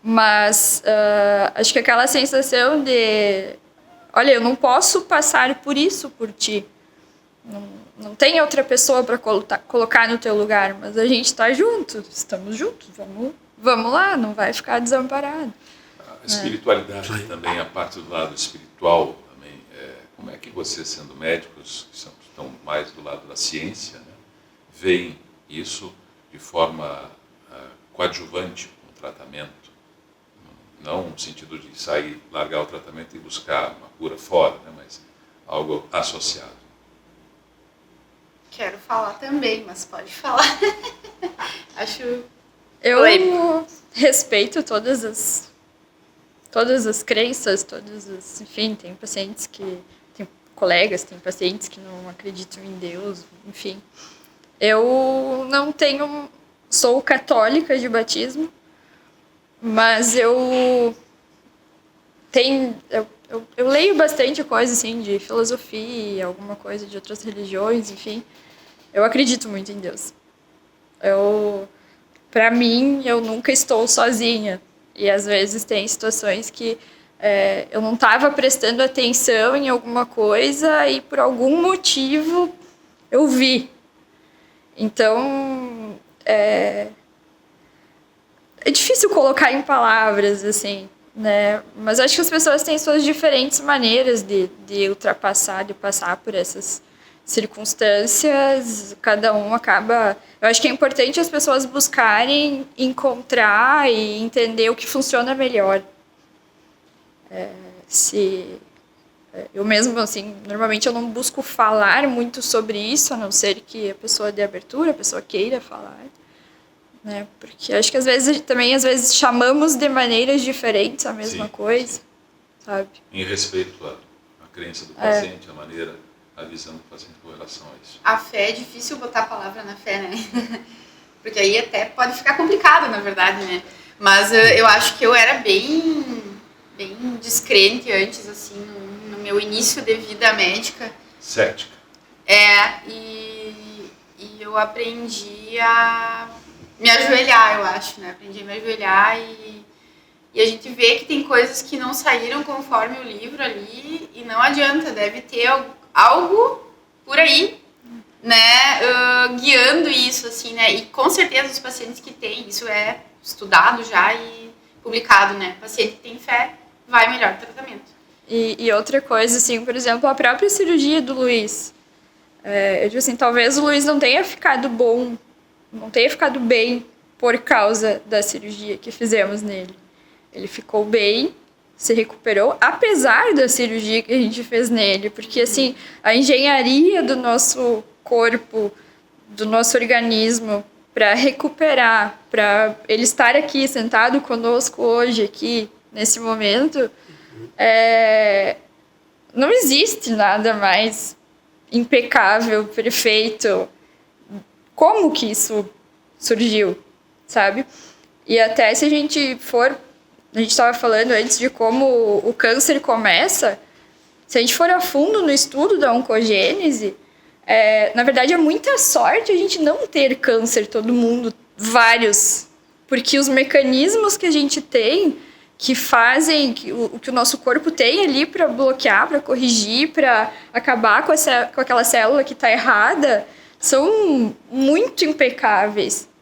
mas acho que aquela sensação de, olha, eu não posso passar por isso por ti, não tem outra pessoa para colocar no teu lugar, mas a gente está junto, estamos juntos, vamos lá, não vai ficar desamparado. A espiritualidade também, a parte do lado espiritual também, como é que vocês, sendo médicos, que estão mais do lado da ciência, né, veem isso de forma coadjuvante com o tratamento? Não no sentido de sair, largar o tratamento e buscar uma cura fora, né, mas algo associado. Quero falar também, mas pode falar. Eu respeito todas as crenças, enfim, tem pacientes que... Tem colegas, tem pacientes que não acreditam em Deus, enfim. Eu não tenho... Sou católica de batismo, mas eu leio bastante coisa, assim, de filosofia, alguma coisa de outras religiões, enfim. Eu acredito muito em Deus. Para mim, eu nunca estou sozinha. E às vezes tem situações que eu não estava prestando atenção em alguma coisa e por algum motivo eu vi. Então, é difícil colocar em palavras, assim, né? Mas acho que as pessoas têm suas diferentes maneiras de ultrapassar, de passar por essas circunstâncias. Cada um acaba... Eu acho que é importante as pessoas buscarem encontrar e entender o que funciona melhor. Eu mesmo, assim, normalmente eu não busco falar muito sobre isso, a não ser que a pessoa dê abertura, a pessoa queira falar, né? Porque acho que às vezes chamamos de maneiras diferentes a mesma coisa, sabe? Em respeito à crença do paciente, a visão do paciente com relação a isso. A fé é difícil botar a palavra na fé, né? Porque aí até pode ficar complicado, na verdade, né? Mas eu acho que eu era bem descrente antes, assim, no meu início de vida médica. Cética. E eu aprendi a me ajoelhar, eu acho, né? Aprendi a me ajoelhar e a gente vê que tem coisas que não saíram conforme o livro ali e não adianta, deve ter algo por aí, né, guiando isso, assim, né, e com certeza os pacientes que têm, isso é estudado já e publicado, né, o paciente que tem fé vai melhor no tratamento. E outra coisa, assim, por exemplo, a própria cirurgia do Luiz, eu digo assim, talvez o Luiz não tenha ficado bem por causa da cirurgia que fizemos nele. Ele ficou bem, se recuperou, apesar da cirurgia que a gente fez nele. Porque, assim, a engenharia do nosso corpo, do nosso organismo, para recuperar, para ele estar aqui, sentado conosco hoje, aqui, nesse momento, não existe nada mais impecável, perfeito. Como que isso surgiu, sabe? E até se a gente for... A gente estava falando antes de como o câncer começa. Se a gente for a fundo no estudo da oncogênese, na verdade é muita sorte a gente não ter câncer, todo mundo, vários. Porque os mecanismos que a gente tem, que fazem o que o nosso corpo tem ali para bloquear, para corrigir, para acabar com aquela célula que está errada, são muito impecáveis.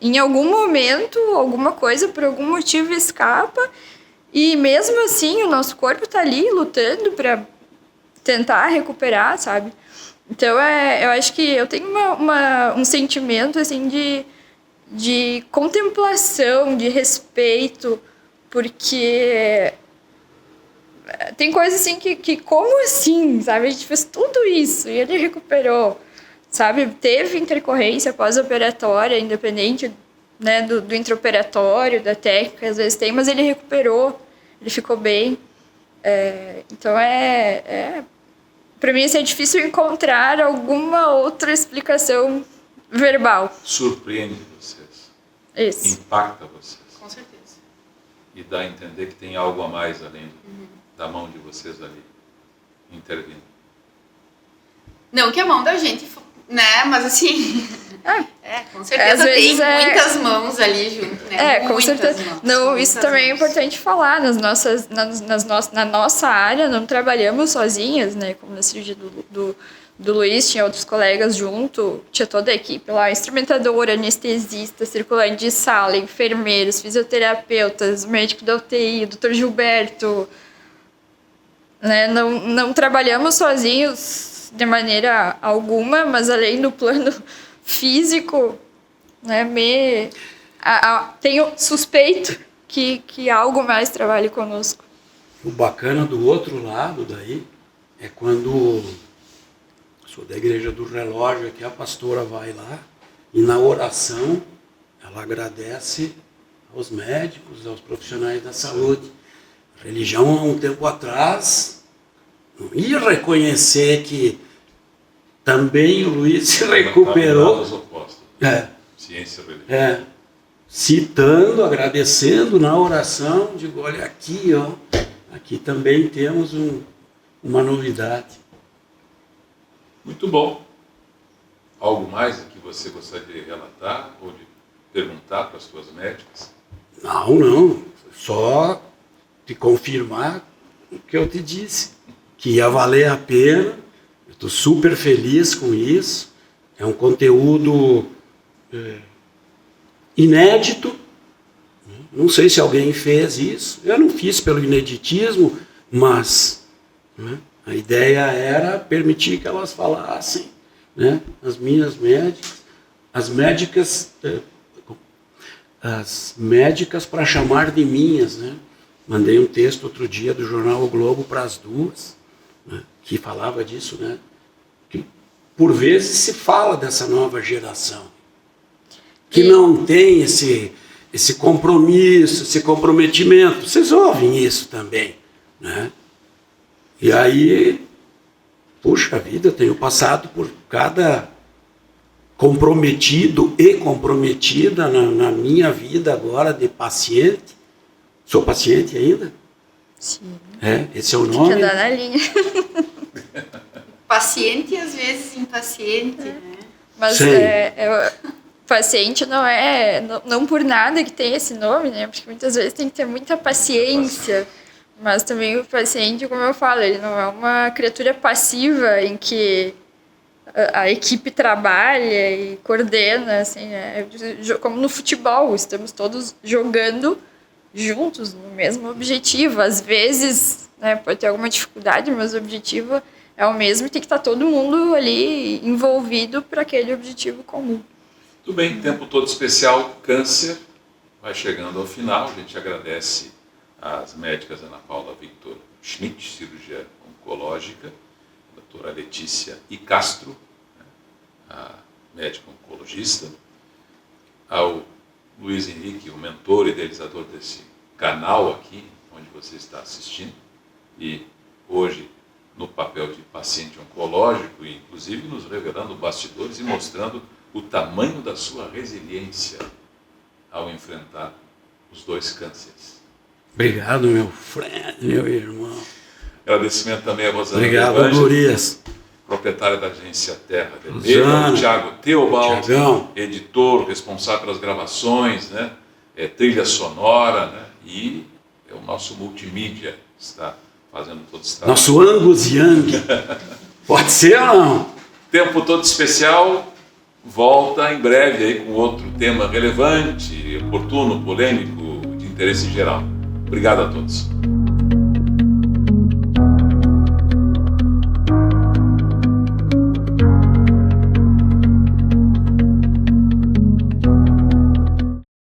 Em algum momento, alguma coisa por algum motivo escapa e mesmo assim o nosso corpo está ali lutando para tentar recuperar, sabe? Então, eu acho que eu tenho um sentimento, assim, de contemplação, de respeito, porque tem coisas assim que como assim, sabe? A gente fez tudo isso e ele recuperou, sabe? Teve intercorrência pós-operatória, independente, né, do intraoperatório, da técnica, às vezes tem, mas ele recuperou, ele ficou bem. Então, para mim, assim, é difícil encontrar alguma outra explicação verbal. Surpreende vocês. Isso. Impacta vocês. Com certeza. E dá a entender que tem algo a mais além da mão de vocês ali intervindo. Não que a mão da gente, né? Mas assim, com certeza às tem vezes muitas mãos ali junto, né? Com Muitas certeza. mãos, Não, muitas isso também é mãos. importante falar. Na nossa área, não trabalhamos sozinhas, né? Como na cirurgia do Luiz, tinha outros colegas junto, tinha toda a equipe lá, instrumentadora, anestesista, circulante de sala, enfermeiros, fisioterapeutas, médico da UTI, Dr. Gilberto. Né? Não trabalhamos sozinhos de maneira alguma, mas além do plano físico, né, tenho suspeito que algo mais trabalhe conosco. O bacana do outro lado daí é quando sou da igreja do relógio, aqui a pastora vai lá e na oração ela agradece aos médicos, aos profissionais da saúde. A religião, há um tempo atrás, não ia reconhecer que também o Luiz se recuperou. Os opostos. Ciência religiosa. Citando, agradecendo na oração, digo, olha aqui, aqui também temos uma novidade. Muito bom. Algo mais que você gostaria de relatar ou de perguntar para as suas médicas? Não. Só te confirmar o que eu te disse. Que ia valer a pena. Eu estou super feliz com isso. É um conteúdo inédito. Não sei se alguém fez isso. Eu não fiz pelo ineditismo, mas a ideia era permitir que elas falassem, né? As minhas médicas, as médicas para chamar de minhas, né? Mandei um texto outro dia do jornal O Globo para as duas, né? Que falava disso, né? Que por vezes se fala dessa nova geração, que não tem esse compromisso, esse comprometimento. Vocês ouvem isso também, né? E aí, puxa vida, eu tenho passado por cada comprometido e comprometida na minha vida agora de paciente. Sou paciente ainda? Sim. Esse é o nome. Tem que andar na linha. Paciente e às vezes impaciente, né? Mas paciente não por nada que tem esse nome, né? Porque muitas vezes tem que ter muita paciência. Mas também o paciente, como eu falo, ele não é uma criatura passiva em que a equipe trabalha e coordena, assim, né? Como no futebol, estamos todos jogando juntos no mesmo objetivo. Às vezes, né, pode ter alguma dificuldade, mas o objetivo é o mesmo e tem que estar todo mundo ali envolvido para aquele objetivo comum. Tudo bem, tempo todo especial, câncer, vai chegando ao final. A gente agradece às médicas Ana Paula Victor Schmidt, cirurgia oncológica, a doutora Letícia I. Castro, a médica oncologista, ao Luiz Henrique, o mentor e idealizador desse canal aqui, onde você está assistindo, e hoje no papel de paciente oncológico, e inclusive nos revelando bastidores e mostrando o tamanho da sua resiliência ao enfrentar os dois cânceres. Obrigado, meu friend, meu irmão. Agradecimento também a Rosana. Obrigado, Glorias. Proprietária da agência Terra Vermelha, o Thiago Teobald, editor, responsável pelas gravações, né? Trilha sonora, né? E é o nosso multimídia que está fazendo todo esse trabalho. Nosso Angus Young. Pode ser ou não? Tempo todo especial, volta em breve aí com outro tema relevante, oportuno, polêmico, de interesse geral. Obrigado a todos.